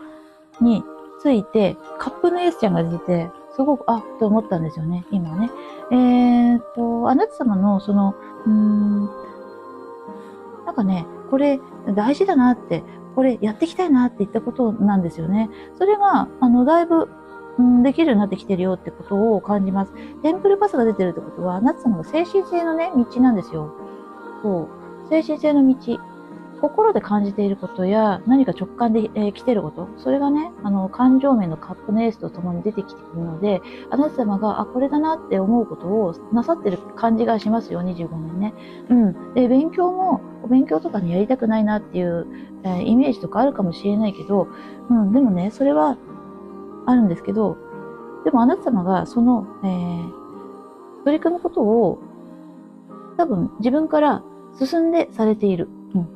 について、カップのエースちゃんが出て、すごく、と思ったんですよね、今ね。あなた様の、なんかね、これ大事だなって、これやっていきたいなって言ったことなんですよね。それが、だいぶ、できるようになってきてるよってことを感じます。テンプルパスが出てるってことは、あなた様が精神性のね、道なんですよ。そう。精神性の道。心で感じていることや何か直感で、来てること、それがね、感情面のカップのエースとともに出てきてくるので、あなた様が、これだなって思うことをなさってる感じがしますよ、25年ね。で、お勉強とかにやりたくないなっていう、イメージとかあるかもしれないけど、でもね、それはあるんですけど、でもあなた様がその、取り組むことを多分自分から進んでされている。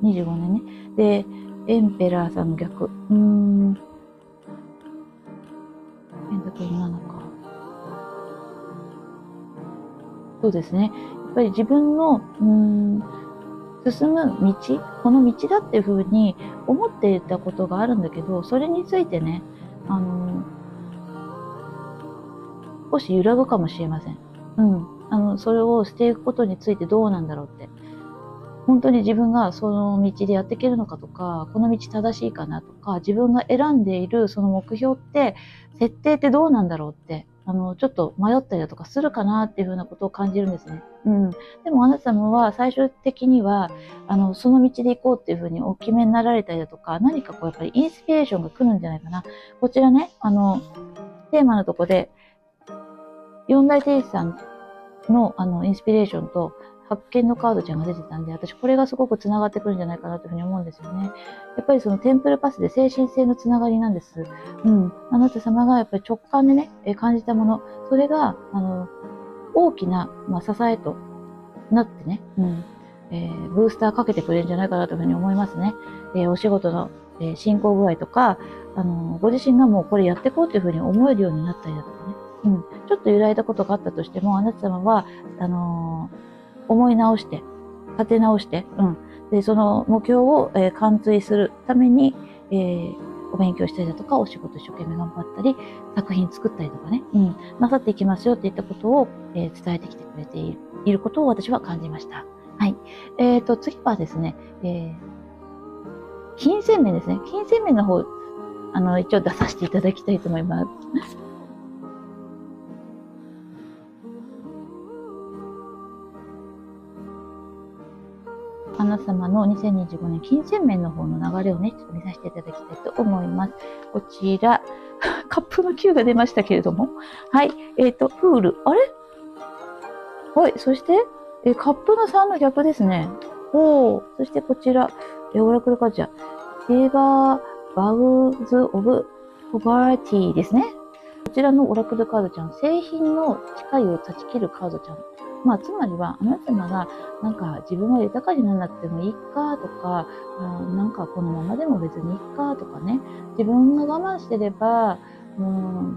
25年ね。で、エンペラーさんの逆。ペンタクルの7か。そうですね。やっぱり自分の、進む道、この道だっていうふうに思っていたことがあるんだけど、それについてね、少し揺らぐかもしれません。それをしていくことについてどうなんだろうって。本当に自分がその道でやっていけるのかとか、この道正しいかなとか、自分が選んでいるその目標って、設定ってどうなんだろうって、ちょっと迷ったりだとかするかなっていうふうなことを感じるんですね。でもあなた様は最終的には、その道で行こうっていうふうにお決めになられたりだとか、何かこうやっぱりインスピレーションが来るんじゃないかな。こちらね、テーマのとこで、四大天使さんのインスピレーションと、発見のカードちゃんが出てたんで、私これがすごく繋がってくるんじゃないかなというふうに思うんですよね。やっぱりそのテンプルパスで精神性のつながりなんです。あなた様がやっぱり直感でね、感じたもの、それが、大きな、支えとなってね、ブースターかけてくれるんじゃないかなというふうに思いますね。お仕事の、進行具合とか、ご自身がもうこれやっていこうというふうに思えるようになったりだとかね。ちょっと揺らいだことがあったとしても、あなた様は、思い直して、立て直して、で、その目標を、完遂するために、お勉強したりだとか、お仕事一生懸命頑張ったり、作品作ったりとかね、なさっていきますよっていったことを、伝えてきてくれていることを私は感じました。はい。次はですね、金銭面ですね。金銭面の方、一応出させていただきたいと思います。あなた様の2025年金銭面の方の流れをね、ちょっと見させていただきたいと思います。こちら、カップの9が出ましたけれども。はい。フール。あれはい。そして、カップの3の逆ですね。そしてこちら、オラクルカードちゃん。エバーバウズ・オブ・ポバーティーですね。こちらのオラクルカードちゃん、製品の誓いを断ち切るカードちゃん。つまりは、あなた様が、なんか自分は豊かにならなくてもいいかとか、なんかこのままでも別にいいかとかね、自分が我慢してれば、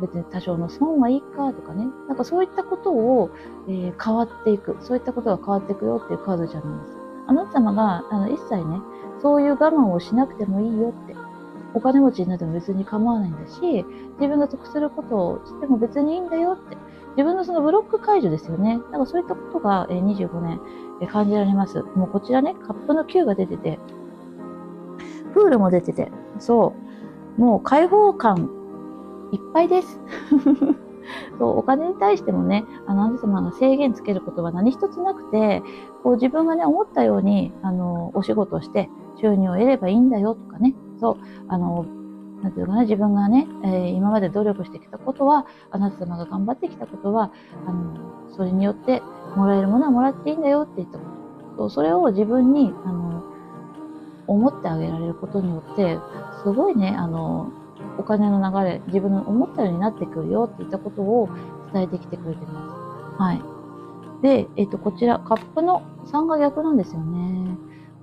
別に多少の損はいいかとかね、なんかそういったことを、変わっていく、そういったことが変わっていくよっていうカードちゃんなんです。あなた様が、一切ね、そういう我慢をしなくてもいいよって。お金持ちになっても別に構わないんだし、自分が得することをしても別にいいんだよって。自分のそのブロック解除ですよね。だからそういったことが25年感じられます。もうこちらね、カップの9が出てて、プールも出てて、そう、もう開放感いっぱいです。そうお金に対してもね、あなた様が制限つけることは何一つなくて、こう自分がね、思ったように、お仕事をして収入を得ればいいんだよとかね、そう、なんていうかな、自分がね、今まで努力してきたことは、あなた様が頑張ってきたことは、それによってもらえるものはもらっていいんだよって言ったこと。それを自分に、思ってあげられることによって、すごいね、お金の流れ、自分の思ったようになってくるよっていったことを伝えてきてくれてます。はい。で、こちら、カップの3が逆なんですよね。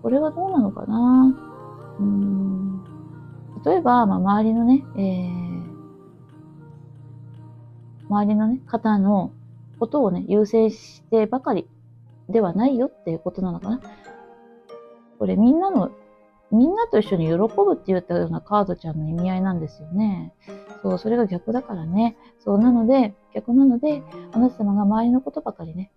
これはどうなのかな？例えば、周りのね、方のことをね、優先してばかりではないよっていうことなのかな。これみんなと一緒に喜ぶって言ったようなカードちゃんの意味合いなんですよね。そう、それが逆だからね。そう、逆なので、あなた様が周りのことばかりね、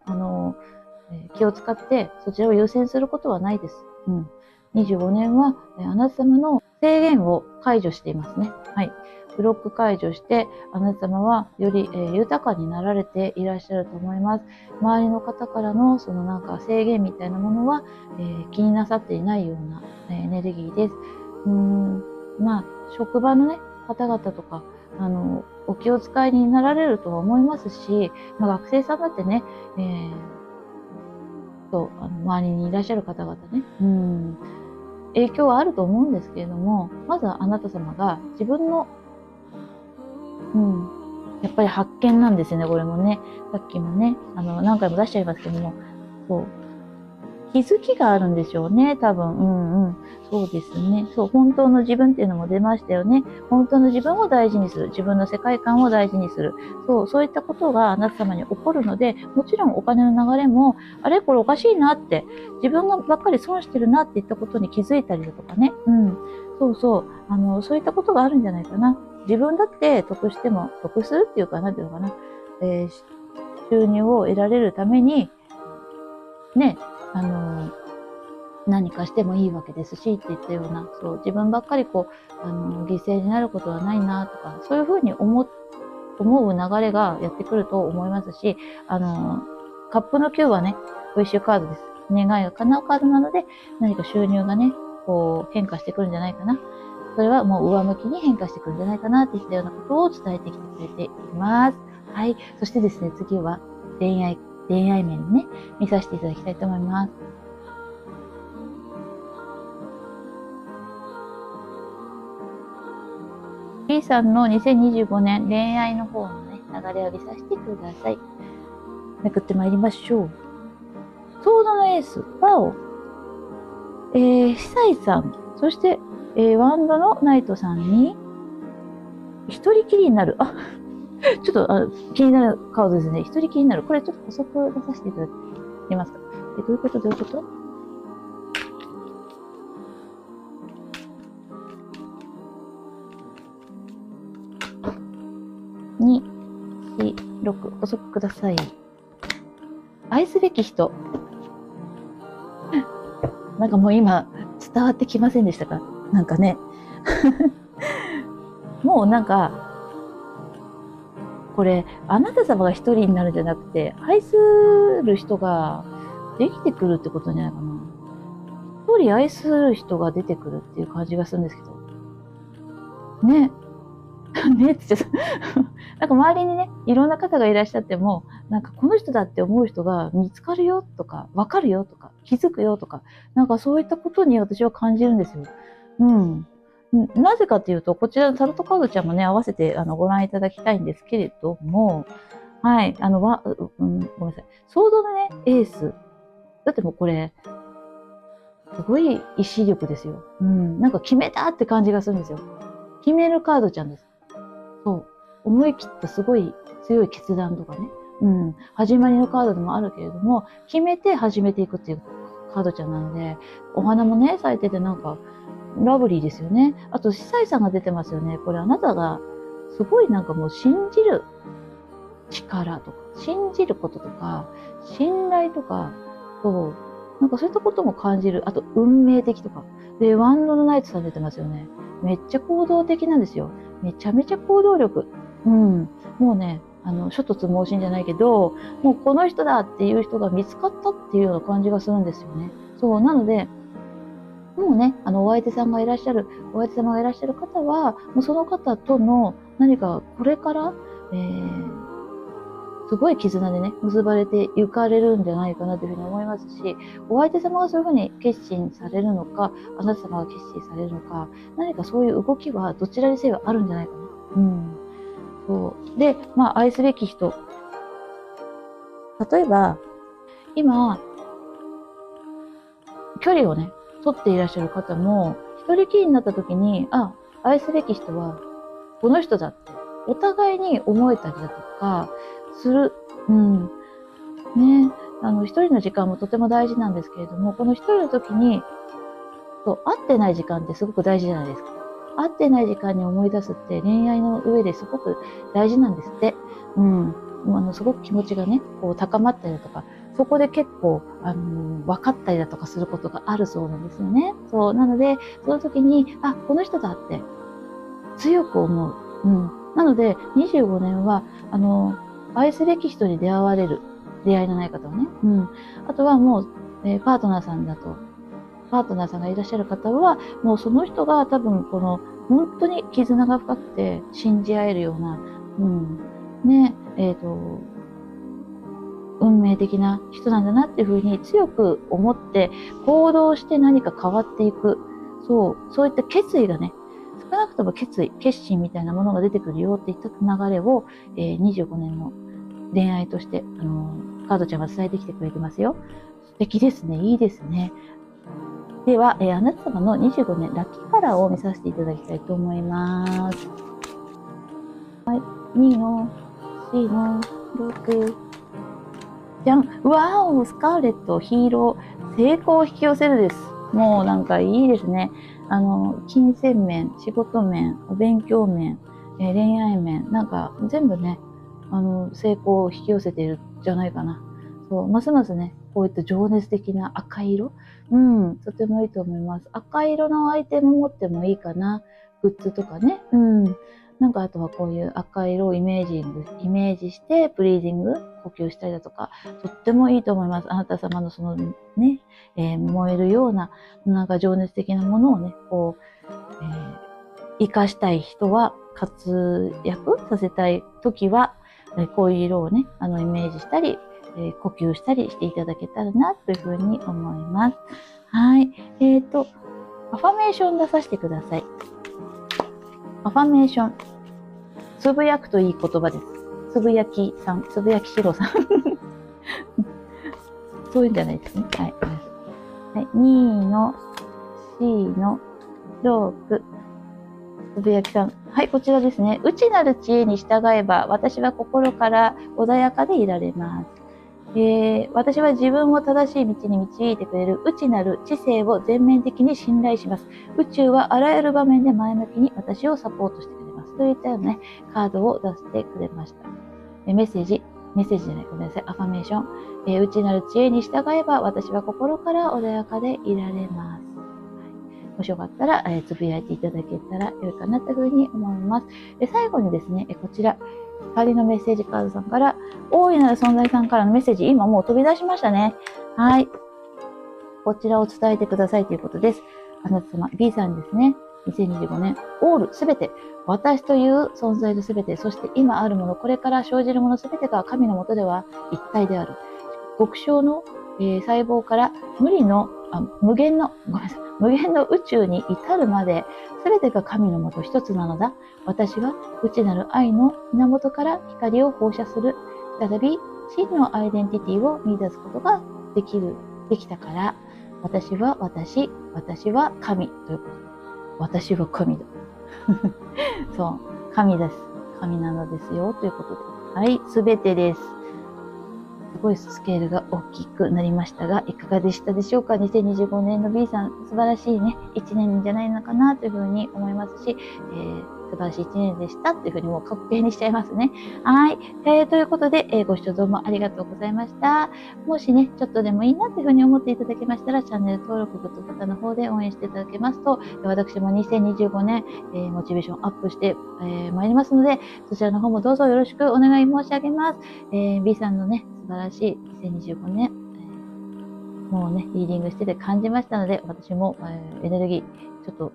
気を使ってそちらを優先することはないです。うん。25年は、あなた様の制限を解除していますね。はい。ブロック解除して、あなた様はより、豊かになられていらっしゃると思います。周りの方からのそのなんか制限みたいなものは、気になさっていないような、エネルギーです。職場のね、方々とか、お気を使いになられるとは思いますし、学生さんだってね、周りにいらっしゃる方々ね、影響はあると思うんですけれども、まずはあなた様が自分の、やっぱり発見なんですよね、これもね。さっきもね、何回も出しちゃいますけども、そう。気づきがあるんでしょうね、多分。そうですね。そう、本当の自分っていうのも出ましたよね。本当の自分を大事にする。自分の世界観を大事にする。そういったことがあなた様に起こるので、もちろんお金の流れも、あれこれおかしいなって、自分がばっかり損してるなっていったことに気づいたりだとかね。そういったことがあるんじゃないかな。自分だって得するっていうか、なんていうのかな。収入を得られるために、ね、何かしてもいいわけですしって言ったような、そう、自分ばっかり犠牲になることはないなとか、そういうふうに思う流れがやってくると思いますし、カップの9はね、ウィッシュカードです。願いが叶うカードなので、何か収入がね、変化してくるんじゃないかな。それはもう上向きに変化してくるんじゃないかなっていったようなことを伝えてきてくれています。はい。そしてですね、次は恋愛面ね、見させていただきたいと思います。B さんの2025年恋愛の方のね、流れを見させてください。めくってまいりましょう。ソードのエース、ワオ。シサイさん、そして、ワンドのナイトさんに、一人きりになる。ちょっと気になるカードですね。一人きりになる。これちょっと補足出させていただきますか。どういうこと2、4、6、補足ください。愛すべき人。なんかもう今、伝わってきませんでしたか？なんかね。もうなんか、これ、あなた様が一人になるんじゃなくて、愛する人ができてくるってことじゃないかな。一人愛する人が出てくるっていう感じがするんですけど。ね。ねって言っちゃった。なんか周りにね、いろんな方がいらっしゃっても、なんかこの人だって思う人が見つかるよとか、わかるよとか、気づくよとか、なんかそういったことに私は感じるんですよ。なぜかっていうと、こちらのタロットカードちゃんもね、合わせてご覧いただきたいんですけれども、はい、ごめんなさい。ソードのね、エース。だってもうこれ、すごい意志力ですよ。なんか決めたって感じがするんですよ。決めるカードちゃんです。そう。思い切ったすごい強い決断とかね。始まりのカードでもあるけれども、決めて始めていくっていうカードちゃんなので、お花もね、咲いててなんか、ラブリーですよね。あと、司祭さんが出てますよね。これあなたが、すごいなんかもう信じる力とか、信じることとか、信頼とか、そう、なんかそういったことも感じる。あと、運命的とか。で、ワンドのナイトさん出てますよね。めっちゃ行動的なんですよ。めちゃめちゃ行動力。うん。もうね、諸突猛進じゃないけど、もうこの人だっていう人が見つかったっていうような感じがするんですよね。そう、なので、もうね、お相手様がいらっしゃる方は、もうその方との何かこれから、すごい絆でね、結ばれて行かれるんじゃないかなというふうに思いますし、お相手様がそういうふうに決心されるのか、あなた様が決心されるのか、何かそういう動きはどちらにせよあるんじゃないかな。うん。そう。で、愛すべき人。例えば、今、距離をね、取っていらっしゃる方も、一人きりになった時に、愛すべき人は、この人だって、お互いに思えたりだとか、する。うん。ね。一人の時間もとても大事なんですけれども、この一人の時に、会ってない時間ってすごく大事じゃないですか。会ってない時間に思い出すって恋愛の上ですごく大事なんですって。うん。すごく気持ちがね、こう高まったりだとか、そこで結構、分かったりだとかすることがあるそうなんですよね。そう。なので、その時に、この人だって強く思う。うん。なので、25年は、愛すべき人に出会われる。出会いのない方はね。うん。あとはもう、パートナーさんがいらっしゃる方は、もうその人が多分本当に絆が深くて信じ合えるような、うん。ね、運命的な人なんだなっていうふうに強く思って行動して何か変わっていく。そういった決意がね、少なくとも決心みたいなものが出てくるよっていった流れを、25年の恋愛として、カードちゃんは伝えてきてくれてますよ。素敵ですね。いいですね。では、あなた様の25年ラッキーカラーを見させていただきたいと思います。はい。2の、4の、6。じゃん。わーお、スカーレット、ヒーロー、成功を引き寄せるです。もうなんかいいですね。金銭面、仕事面、お勉強面、恋愛面、なんか全部ね、成功を引き寄せているんじゃないかな。そう、ますますね、こういった情熱的な赤色、とてもいいと思います。赤色のアイテム持ってもいいかな。グッズとかね。なんかあとはこういう赤色をイメージしてプリージング、呼吸したりだとか、とってもいいと思います。あなた様のそのね、燃えるような、なんか情熱的なものをね、こう、活かしたい人は、活躍させたい時は、こういう色をね、イメージしたり、呼吸したりしていただけたらな、というふうに思います。はい。アファメーション出させてください。アファメーション。つぶやくといい言葉です。つぶやきしろさん。そういうんじゃないですね。はい。はい、2の C の6。つぶやきさん。はい、こちらですね。内なる知恵に従えば、私は心から穏やかでいられます。私は自分を正しい道に導いてくれる内なる知性を全面的に信頼します。宇宙はあらゆる場面で前向きに私をサポートしてくれます。といったようなね、カードを出してくれました。メッセージじゃない、ごめんなさい。アファメーション。内なる知恵に従えば、私は心から穏やかでいられます。もしよかったら、つぶやいていただけたらよいかなというふうに思います。最後にですね、こちら、仮のメッセージカードさんから、大いなる存在さんからのメッセージ、今もう飛び出しましたね。はい。こちらを伝えてくださいということです。あなた様、B さんですね。2025年、オール、すべて、私という存在のすべて、そして今あるもの、これから生じるものすべてが神のもとでは一体である。極小の、細胞から無限の宇宙に至るまで、すべてが神のもと一つなのだ。私は内なる愛の源から光を放射する。再び真のアイデンティティを見出すことができたから、私は神ということで、私は神だ。そう、神です。神なのですよ、ということで。はい、すべてです。素ごいスケールが大きくなりましたが、いかがでしたでしょうか。2025年の B さん、素晴らしいね、1年じゃないのかなというふうに思いますし、素晴らしい1年でしたっていうふうにもう確定にしちゃいますね。はい。ということで、ご視聴どうもありがとうございました。もしね、ちょっとでもいいなっていうふうに思っていただけましたら、チャンネル登録、グッドボタンの方で応援していただけますと、私も2025年、モチベーションアップして、参りますので、そちらの方もどうぞよろしくお願い申し上げます。B さんのね、素晴らしい2025年、もうね、リーディングしてて感じましたので、私も、エネルギー、ちょっと、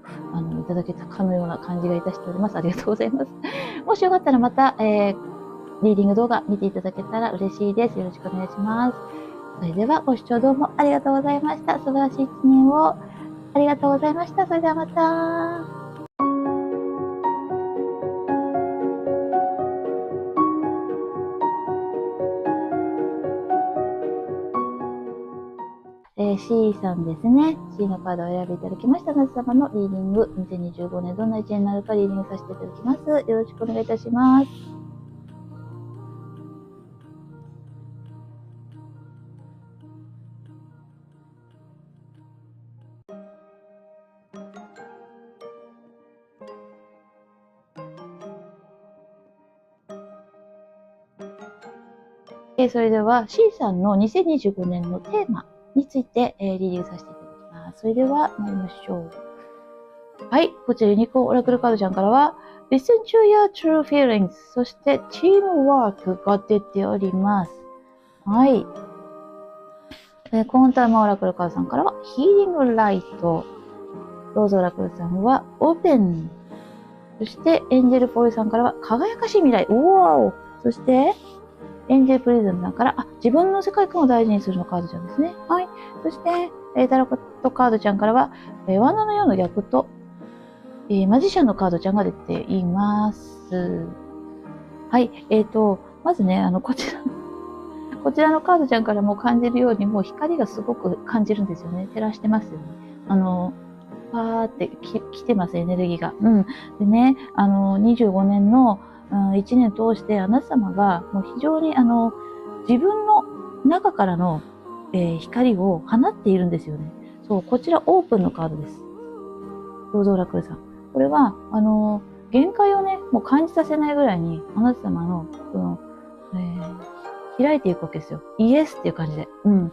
いただけたかのような感じがいたしております。ありがとうございます。もしよかったらまた、リーディング動画見ていただけたら嬉しいです。よろしくお願いします。それではご視聴どうもありがとうございました。素晴らしい一年をありがとうございました。それではまた。C さんですね。C のカードを選びいただきました。皆様のリーディング、2025年どんな一年になるかリーディングさせていただきます。よろしくお願いいたします。それでは C さんの2025年のテーマについて、リーディングさせていただきます。それでは参りましょう。はい。こちらユニコーンオラクルカードちゃんからは、Listen to your true feelings そしてチームワークが出ております。はい。コンタマオラクルカードさんからは、ヒーリングライト。ローズオラクルさんは、オープン。そして、エンジェルポイさんからは、輝かしい未来。おー。そして、エンジェルプリズムさんから、自分の世界観を大事にするのカードちゃんですね。はい。そして、タロットカードちゃんからは、ワンダの4の逆と、マジシャンのカードちゃんが出ています。はい。まずね、こちらのカードちゃんからも感じるように、もう光がすごく感じるんですよね。照らしてますよね。パーって来てます、エネルギーが。うん。でね、25年の、1年通してあなた様がもう非常に自分の中からの、光を放っているんですよね。そう、こちらオープンのカードです。ローズオラクルさん。これは、限界をね、もう感じさせないぐらいに、あなた様の、この、開いていくわけですよ。イエスっていう感じで。うん。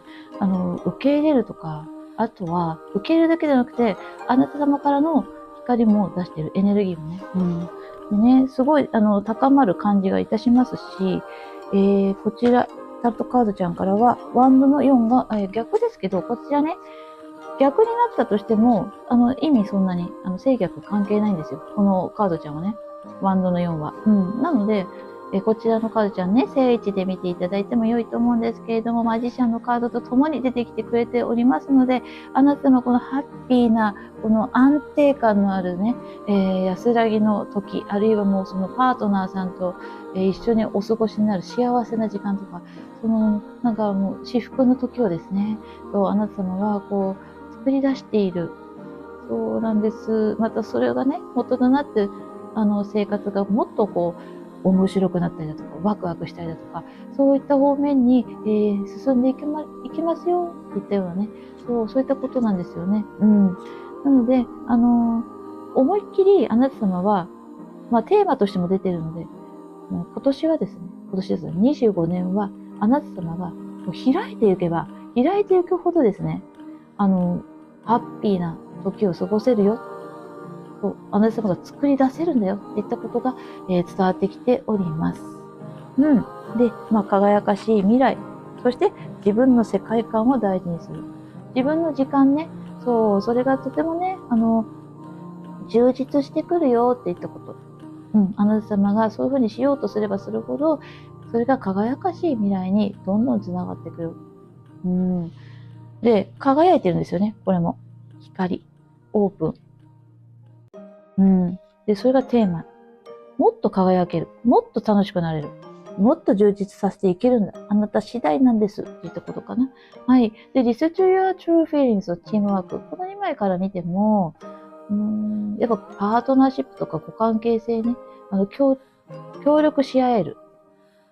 受け入れるとか、あとは、受け入れるだけじゃなくて、あなた様からの光も出しているエネルギーもね。うん。でね、すごい、高まる感じがいたしますし、こちら、タロットカードちゃんからは、ワンドの4が、逆ですけど、こちらね、逆になったとしても、意味そんなに、正逆関係ないんですよ。このカードちゃんはね。ワンドの4は。うん。なので、こちらのカードちゃんね、正位置で見ていただいても良いと思うんですけれども、マジシャンのカードと共に出てきてくれておりますので、あなたのこのハッピーな、この安定感のあるね、安らぎの時、あるいはもうそのパートナーさんと、一緒にお過ごしになる幸せな時間とか、なんかもう至福の時をですね、あなた様はこう、作り出している。そうなんです。またそれがね、元となって、生活がもっとこう、面白くなったりだとか、ワクワクしたりだとか、そういった方面に、進んでいきますよって言ったようなね、そういったことなんですよね。うん。なので、思いっきりあなた様は、テーマとしても出てるので、もう今年はですね、25年は、あなた様が開いていけば、開いていくほどですね、ハッピーな時を過ごせるよ。あなた様が作り出せるんだよ。っていったことが、伝わってきております。うん。で、輝かしい未来。そして、自分の世界観を大事にする。自分の時間ね。それがとてもね、充実してくるよっていったこと。うん。あなた様がそういうふうにしようとすればするほど、それが輝かしい未来にどんどん繋がってくる。うん。で、輝いてるんですよね。これも。光。オープン。うん。で、それがテーマ。もっと輝ける。もっと楽しくなれる。もっと充実させていけるんだ。あなた次第なんです。っていったことかな。はい。で、Listen to your true feelings のチームワーク。この2枚から見ても、やっぱパートナーシップとかご関係性ね、協力し合える。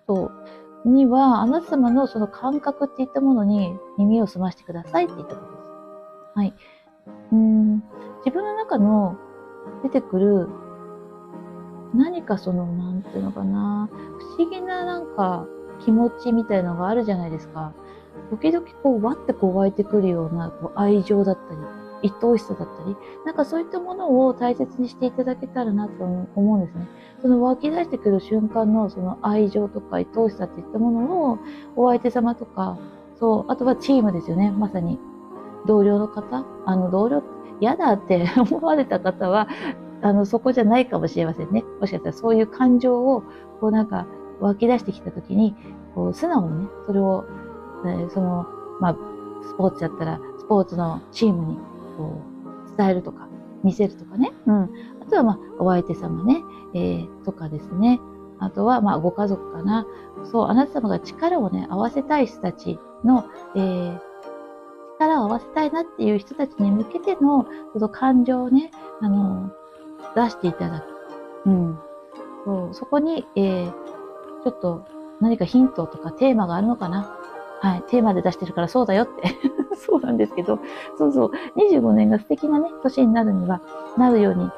そう。には、あなた様のその感覚っていったものに耳を澄ましてくださいって言ったことです。はい。自分の中の出てくる何かその、なんていうのかな、不思議ななんか気持ちみたいのがあるじゃないですか。時々こう、わってこう湧いてくるようなこう愛情だったり、愛おしさだったり、なんかそういったものを大切にしていただけたらなと思うんですね。その湧き出してくる瞬間のその愛情とか愛おしさっていったものを、お相手様とか、そう、あとはチームですよね。まさに同僚の方、同僚、嫌だって思われた方は、そこじゃないかもしれませんね。もしかしたらそういう感情を、こうなんか湧き出してきたときに、こう素直にね、それを、まあ、スポーツだったら、スポーツのチームに、こう、伝えるとか、見せるとかね。あとは、お相手様ね、とかですね。あとは、ご家族かな。そう、あなた様が力をね、合わせたい人たちの、力を合わせたいなっていう人たちに向けての、その感情をね、出していただく。そこに、ちょっと何かヒントとかテーマがあるのかな。はい。テーマで出してるからそうだよって。そうなんですけど、そうそう。25年が素敵なね、年になるように、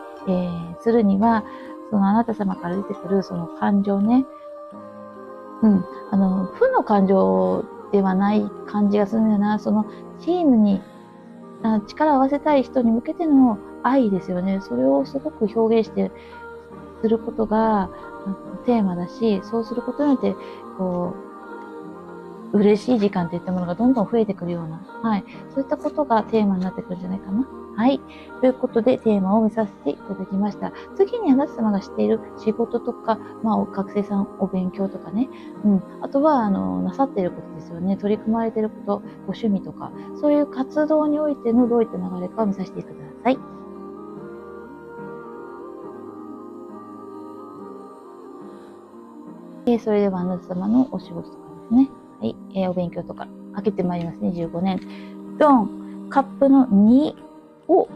するには、そのあなた様から出てくるその感情ね。負の感情ではない感じがするんだよな。そのチームに力を合わせたい人に向けての愛ですよね。それをすごく表現することがテーマだし、そうすることによって、こう、嬉しい時間っていったものがどんどん増えてくるような、はい。そういったことがテーマになってくるんじゃないかな。はい。ということで、テーマを見させていただきました。次にあなた様が知っている仕事とか、学生さんお勉強とかね。あとは、なさっていることですよね。取り組まれていること、ご趣味とか、そういう活動においてのどういった流れかを見させてください。それではあなた様のお仕事とかですね。はい。お勉強とか、開けてまいりますね。25年。ドンカップの2を、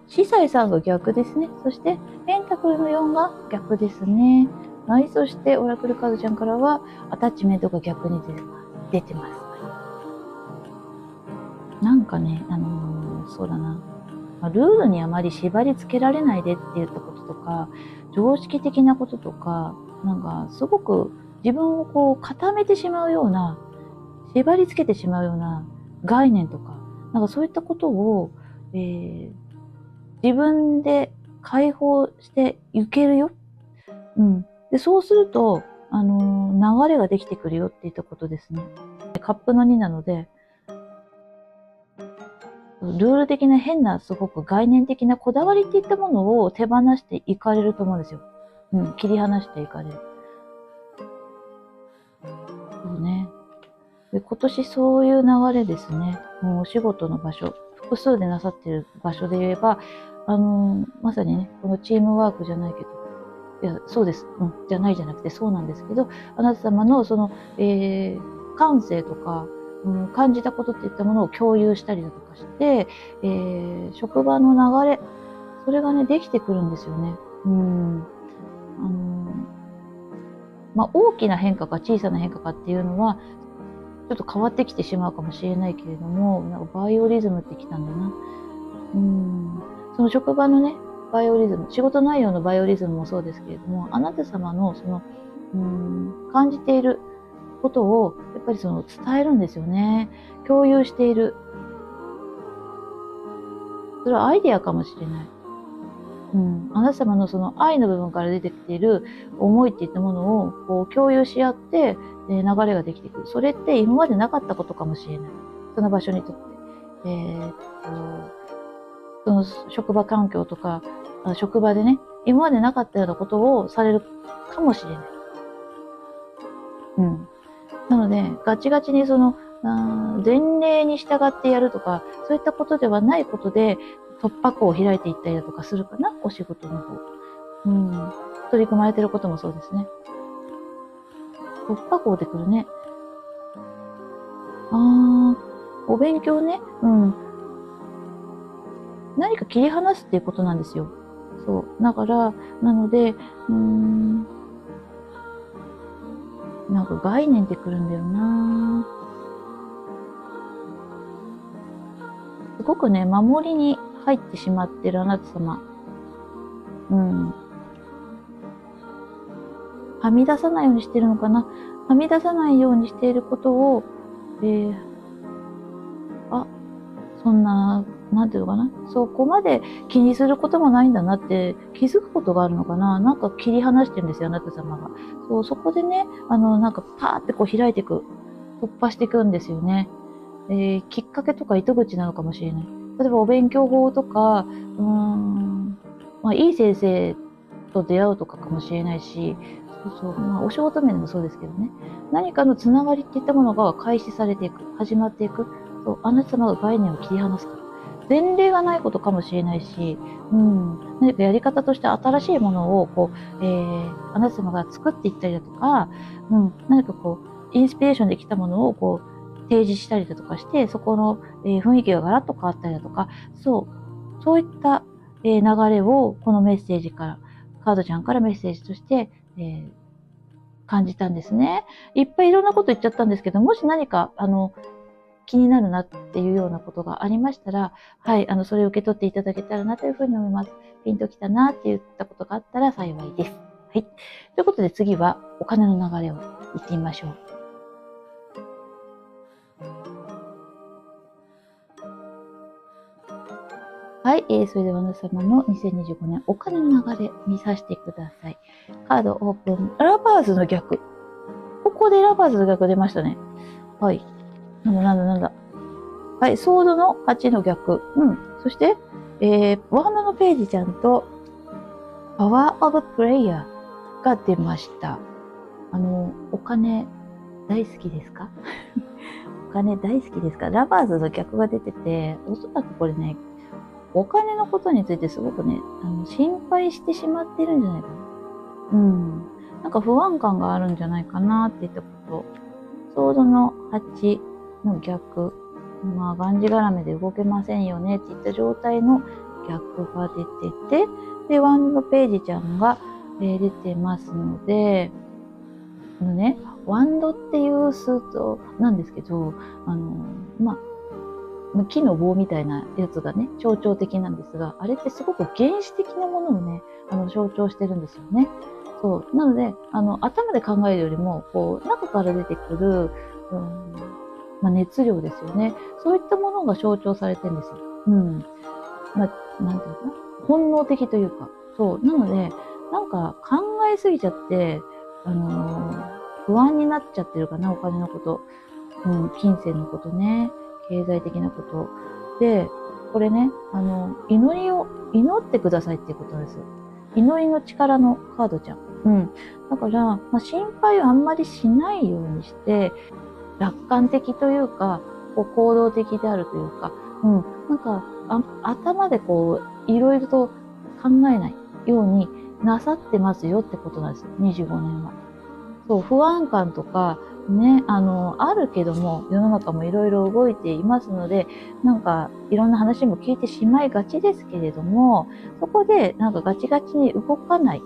司祭さんが逆ですね。そして、ペンタクルの4が逆ですね。はい。そして、オラクルカードちゃんからは、アタッチメントが逆に出てます。なんかね、そうだな。ルールにあまり縛り付けられないでって言ったこととか、常識的なこととか、なんかすごく自分をこう固めてしまうような、縛り付けてしまうような概念とか、なんかそういったことを、自分で解放していけるよ。で、そうすると、流れができてくるよって言ったことですね。カップの2なので、ルール的な変なすごく概念的なこだわりっていったものを手放していかれると思うんですよ。切り離していかれる。そうね。で、今年そういう流れですね。もうお仕事の場所、複数でなさっている場所で言えば、まさにね、このチームワークじゃないけど、いや、そうです。じゃないじゃなくてそうなんですけど、あなた様のその、感性とか、感じたことっていったものを共有したりだとかして、職場の流れ、それがね、できてくるんですよね。大きな変化か小さな変化かっていうのは、ちょっと変わってきてしまうかもしれないけれども、なんかバイオリズムってきたんだな。その職場のね、バイオリズム、仕事内容のバイオリズムもそうですけれども、あなた様のその、感じていることを、やっぱりその伝えるんですよね。共有している。それはアイデアかもしれない。あなた様のその愛の部分から出てきている思いっていったものをこう共有し合って、流れができてくる。それって今までなかったことかもしれない。その場所にとって。その職場環境とか、職場でね、今までなかったようなことをされるかもしれない。なので、ガチガチにその、前例に従ってやるとか、そういったことではないことで、突破口を開いていったりだとかするかな、お仕事の方。取り組まれてることもそうですね。突破口で来るね。お勉強ね。何か切り離すっていうことなんですよ。そう。だから、なので、なんか概念ってくるんだよな。すごくね、守りに入ってしまってるあなた様。はみ出さないようにしてるのかな。はみ出さないようにしていることを、そんな、なんていうのかな。そこまで気にすることもないんだなって気づくことがあるのかな。なんか切り離してるんですよ、あなた様が。そう、そこでね、なんかパーってこう開いていく。突破していくんですよね。きっかけとか糸口なのかもしれない。例えばお勉強法とか、いい先生と出会うとかかもしれないし、お仕事面でもそうですけどね。何かのつながりっていったものが開始されていく、始まっていく。そう、あなた様が概念を切り離すから。前例がないことかもしれないし、何かやり方として新しいものを、あなた様が作っていったりだとか、何かインスピレーションできたものを提示したりだとかして、そこの、雰囲気がガラッと変わったりだとか、そういった、流れをこのメッセージから、カードちゃんからメッセージとして、感じたんですね。いっぱいいろんなこと言っちゃったんですけど、もし何か、気になるなっていうようなことがありましたら、はい、それを受け取っていただけたらなというふうに思います。ピンときたなって言ったことがあったら幸いです。はい。ということで次はお金の流れを言ってみましょう。はい、それではあなた様の2025年お金の流れ見させてください。カードオープン。ラバーズの逆。ここでラバーズの逆出ましたね。はい。なんだ。はい、ソードの8の逆。そして、ワンドのページちゃんと、パワーオブプレイヤーが出ました。お金大好きですかお金大好きですか？ラバーズの逆が出てて、おそらくこれね、お金のことについてすごくね、心配してしまってるんじゃないかな。なんか不安感があるんじゃないかなっていったこと。ソードの8の逆。がんじがらめで動けませんよねっていった状態の逆が出てて、で、ワンドページちゃんが、出てますので、ワンドっていう数字なんですけど、木の棒みたいなやつがね、象徴的なんですが、あれってすごく原始的なものをね、象徴してるんですよね。そう。なので、頭で考えるよりも、中から出てくる、熱量ですよね。そういったものが象徴されてるんですよ。なんていうのかな。本能的というか。そう。なので、なんか考えすぎちゃって、不安になっちゃってるかな、お金のこと。金銭のことね。経済的なこと。で、これね、祈ってくださいっていうことです。祈りの力のカードちゃん。だから、心配をあんまりしないようにして、楽観的というか、行動的であるというか、なんか、頭でいろいろと考えないようになさってますよってことなんですよ、25年は。そう、不安感とか、ね、あるけども、世の中もいろいろ動いていますので、なんか、いろんな話も聞いてしまいがちですけれども、そこで、なんかガチガチに動かない。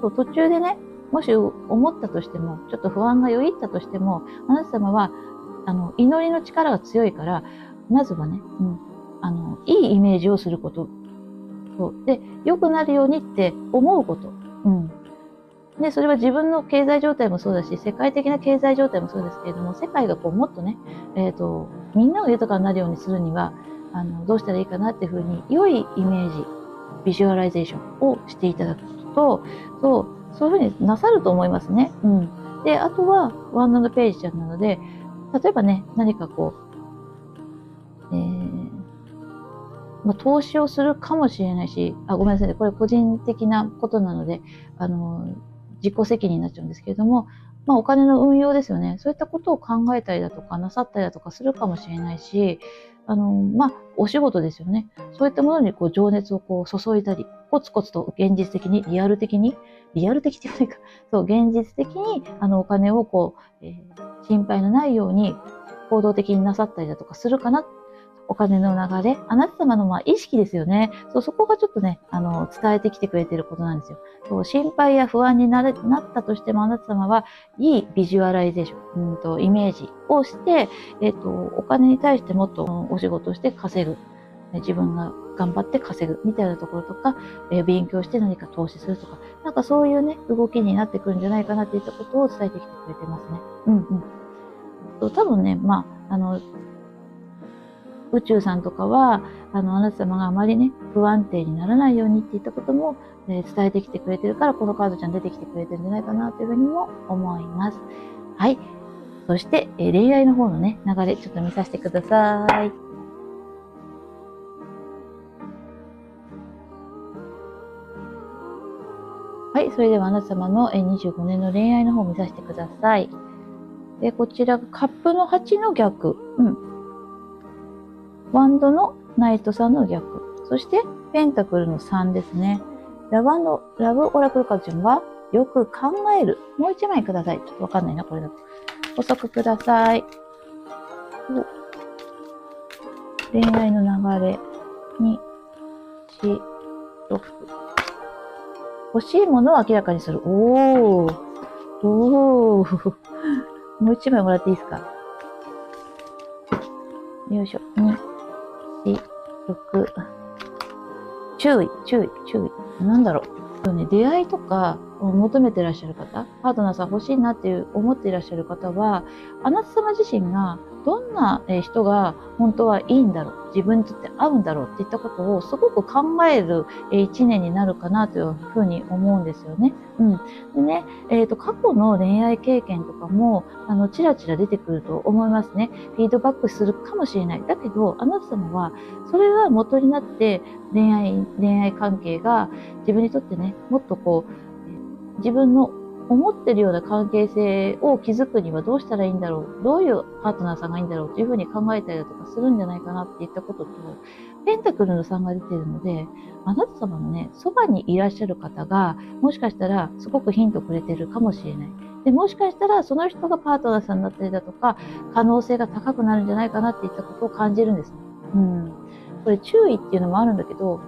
そう、途中でね、もし思ったとしても、ちょっと不安がよぎったとしても、あなた様は、祈りの力が強いから、まずはね、いいイメージをすること。そう。で、良くなるようにって思うこと。で、それは自分の経済状態もそうだし、世界的な経済状態もそうですけれども、世界がもっとね、みんなが豊かになるようにするには、どうしたらいいかなっていうふうに、良いイメージ、ビジュアライゼーションをしていただくと、そういうふうになさると思いますね。で、あとは、ワンダのページちゃんなので、例えばね、何か投資をするかもしれないし、ごめんなさいね。これ個人的なことなので、自己責任になっちゃうんですけれども、お金の運用ですよね。そういったことを考えたりだとか、なさったりだとかするかもしれないし、お仕事ですよね。そういったものに情熱を注いだり、コツコツと現実的に、リアル的って言わないか、そう、現実的に、お金を心配のないように行動的になさったりだとかするかな。そお金の流れ、あなた様の意識ですよね。そう、そこがちょっとね、伝えてきてくれてることなんですよ。そう、心配や不安になったとしても、あなた様はいいビジュアライゼーション、イメージをして、お金に対してもっとお仕事をして稼ぐ。自分が頑張って稼ぐみたいなところとか、勉強して何か投資するとか、なんかそういうね、動きになってくるんじゃないかなっていったことを伝えてきてくれてますね。多分ね、宇宙さんとかは、あなた様があまりね、不安定にならないようにっていったことも、伝えてきてくれてるから、このカードちゃん出てきてくれてるんじゃないかなというふうにも思います。はい。そして、恋愛の方のね、流れ、ちょっと見させてください。はい。それではあなた様の25年の恋愛の方を見させてください。で、こちらがカップの8の逆。ワンドのナイトさんの逆。そして、ペンタクルの3ですね。ラブオラクルカードちゃんは、よく考える。もう1枚ください。ちょっとわかんないな、これだと。補足ください。恋愛の流れ。2、4、6。欲しいものを明らかにする。もう1枚もらっていいですか？よいしょ。2、4、6。注意。なんだろう。出会いとかを求めていらっしゃる方、パートナーさん欲しいなって思っていらっしゃる方は、あなた様自身がどんな人が本当はいいんだろう、自分にとって合うんだろうっていったことをすごく考える一年になるかなというふうに思うんですよね。でね、過去の恋愛経験とかも、ちらちら出てくると思いますね。フィードバックするかもしれない。だけど、あなた様は、それが元になって、恋愛関係が自分にとってね、もっと自分の思ってるような関係性を築くにはどうしたらいいんだろう、どういうパートナーさんがいいんだろうっていうふうに考えたりだとかするんじゃないかなっていったことと、ペンタクルの3が出てるので、あなた様のね、そばにいらっしゃる方が、もしかしたらすごくヒントくれてるかもしれない。で、もしかしたらその人がパートナーさんだったりだとか、可能性が高くなるんじゃないかなっていったことを感じるんですね。これ注意っていうのもあるんだけど、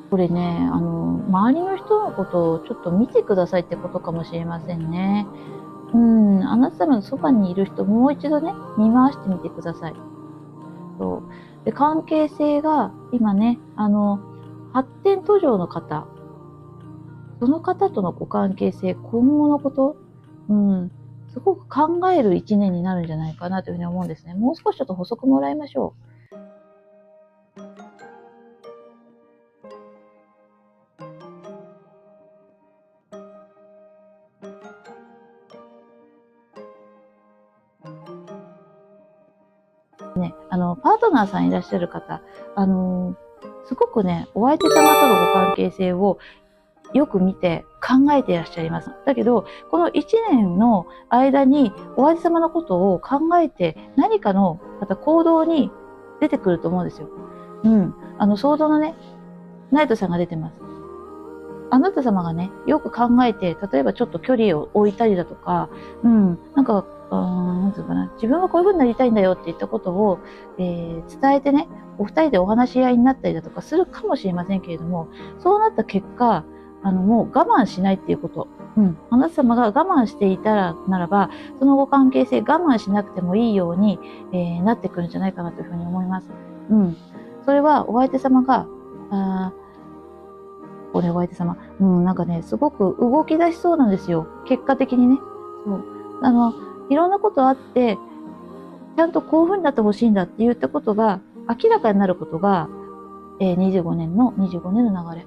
これね、周りの人のことをちょっと見てくださいってことかもしれませんね。あなた様のそばにいる人、もう一度ね、見回してみてください。で、関係性が、今ね、発展途上の方、その方とのご関係性、今後のこと、すごく考える一年になるんじゃないかなというふうに思うんですね。もう少しちょっと補足もらいましょう。パートナーさんいらっしゃる方、すごくね、お相手様とのご関係性をよく見て考えていらっしゃいます。だけど、この1年の間にお相手様のことを考えて何かのまた行動に出てくると思うんですよ。ソードのね、ナイトさんが出てます。あなた様がね、よく考えて、例えばちょっと距離を置いたりだとか、なんていうかな、自分はこういう風になりたいんだよって言ったことを、伝えてね、お二人でお話し合いになったりだとかするかもしれませんけれども、そうなった結果、もう我慢しないっていうこと。あなた様が我慢していたらならば、そのご関係性我慢しなくてもいいように、なってくるんじゃないかなというふうに思います。それはお相手様が、お相手様。なんかね、すごく動き出しそうなんですよ。結果的にね。そう。いろんなことあって、ちゃんとこういう風になってほしいんだって言ったことが、明らかになることが、25年の流れ。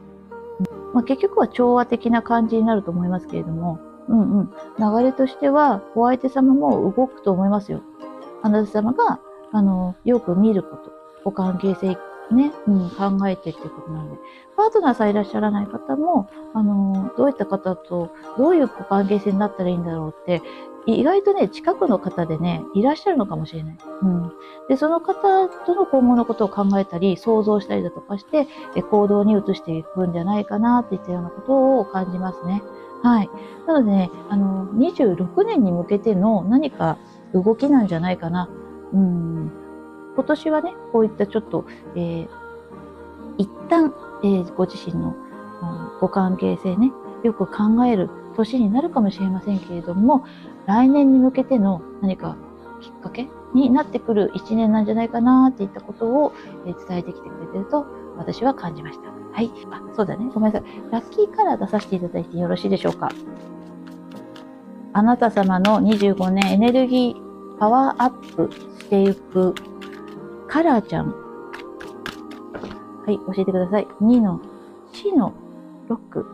結局は調和的な感じになると思いますけれども、流れとしては、お相手様も動くと思いますよ。あなた様が、よく見ること、ご関係性ね、考えてっていうことなので、パートナーさんいらっしゃらない方も、どういった方とどういうご関係性になったらいいんだろうって、意外とね、近くの方でね、いらっしゃるのかもしれない。で、その方との今後のことを考えたり、想像したりだとかして、行動に移していくんじゃないかなっていったようなことを感じますね。はい。なのでね、26年に向けての何か動きなんじゃないかな。今年はね、こういったちょっと、一旦、ご自身の、ご関係性ね、よく考える年になるかもしれませんけれども、来年に向けての何かきっかけになってくる一年なんじゃないかなっていったことを、伝えてきてくれてると私は感じました。はい。あ、そうだね。ごめんなさい。ラッキーカラー出させていただいてよろしいでしょうか。あなた様の25年エネルギーパワーアップしていくカラーちゃん。はい、教えてください。2の4の6。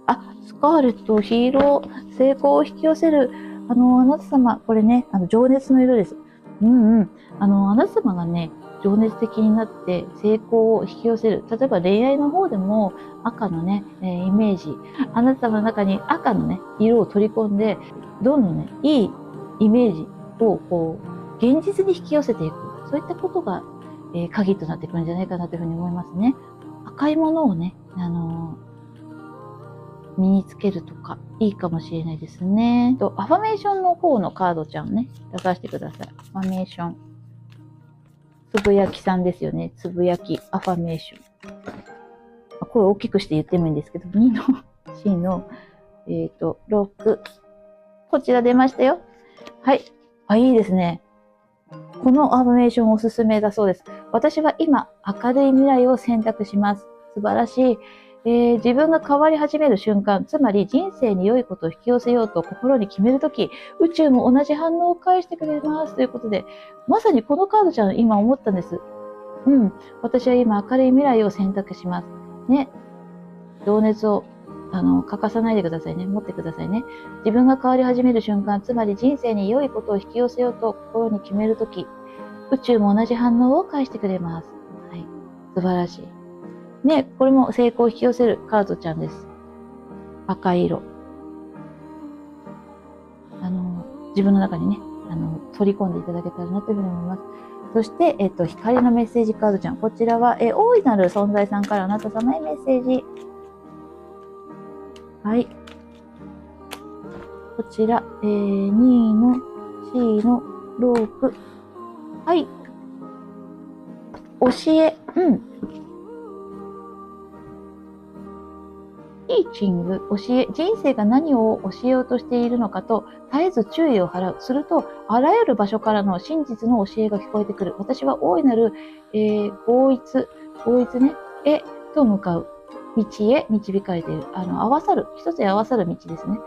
あ、スカーレット、ヒーロー、成功を引き寄せる。あなた様、これね、情熱の色です。うんうん。あなた様がね、情熱的になって成功を引き寄せる。例えば恋愛の方でも赤のね、イメージ。あなた様の中に赤のね、色を取り込んで、どんどんね、いいイメージをこう、現実に引き寄せていく。そういったことが、鍵となってくるんじゃないかなというふうに思いますね。赤いものをね、身につけるとかいいかもしれないですね。アファメーションの方のカードちゃんね、出させてください。アファメーション。つぶやきさんですよね。つぶやき、アファメーション。声大きくして言ってもいいんですけど、2の4の、6。こちら出ましたよ。はい。あ、いいですね。このアファメーションおすすめだそうです。私は今、明るい未来を選択します。素晴らしい。自分が変わり始める瞬間、つまり人生に良いことを引き寄せようと心に決めるとき、宇宙も同じ反応を返してくれますということで、まさにこのカードちゃん今思ったんです。うん。私は今明るい未来を選択します。ね。情熱を、欠かさないでくださいね。持ってくださいね。自分が変わり始める瞬間、つまり人生に良いことを引き寄せようと心に決めるとき、宇宙も同じ反応を返してくれます。はい。素晴らしい。ね、これも成功を引き寄せるカードちゃんです。赤い色。自分の中にね、取り込んでいただけたらなというふうに思います。そして、光のメッセージカードちゃん。こちらは、大いなる存在さんからあなた様へメッセージ。はい。こちら、2の C の6。はい。教え。うん。ティーチング、教え、人生が何を教えようとしているのかと絶えず注意を払う。すると、あらゆる場所からの真実の教えが聞こえてくる。私は大いなる、合一ね、と向かう。道へ導かれている。合わさる。一つへ合わさる道ですね。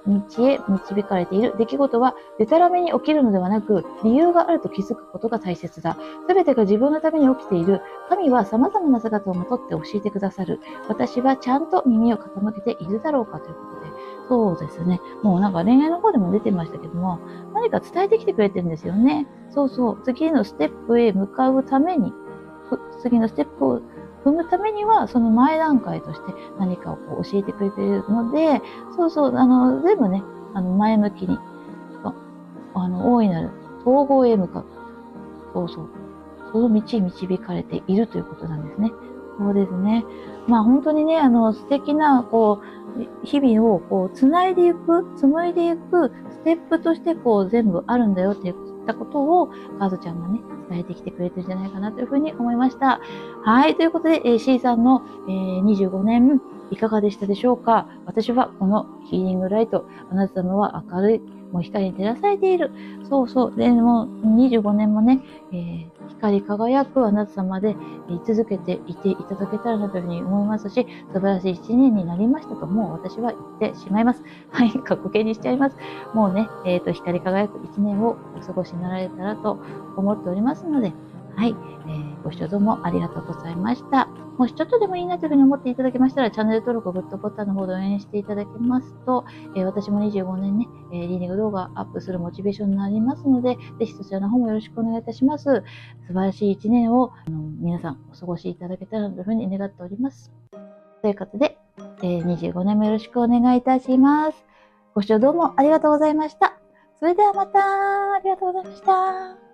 道へ導かれている出来事は、でたらめに起きるのではなく、理由があると気づくことが大切だ。すべてが自分のために起きている。神は様々な姿をまとって教えてくださる。私はちゃんと耳を傾けているだろうかということで。そうですね。もうなんか恋愛の方でも出てましたけども、何か伝えてきてくれてるんですよね。そうそう。次のステップへ向かうために、次のステップを踏むためには、その前段階として何かをこう教えてくれているので、そうそう、全部ね、前向きに、大いなる統合へ向かう。そうそう。その道へ導かれているということなんですね。そうですね。まあ本当にね、素敵な、こう、日々をこう、紡いでいくステップとしてこう、全部あるんだよっていったことを、カードちゃんがね、伝えてきてくれてるんじゃないかなというふうに思いました。はい。ということで、C さんの、25年、いかがでしたでしょうか。私はこのヒーリングライト、あなた様は明るい、もう光に照らされている。そうそう。で、もう25年もね、光り輝くあなた様で居続けていていただけたらなというふうに思いますし、素晴らしい一年になりましたと、もう私は言ってしまいます。はい、過去形にしちゃいます。もうね、光り輝く一年をお過ごしになられたらと思っておりますので、はい、ご視聴どうもありがとうございました。もしちょっとでもいいなというふうに思っていただけましたら、チャンネル登録、グッドボタンの方で応援していただけますと、私も25年ね、リーディング動画アップするモチベーションになりますので、ぜひそちらの方もよろしくお願いいたします。素晴らしい一年を皆さんお過ごしいただけたらというふうに願っております。ということで、25年もよろしくお願いいたします。ご視聴どうもありがとうございました。それではまた、ありがとうございました。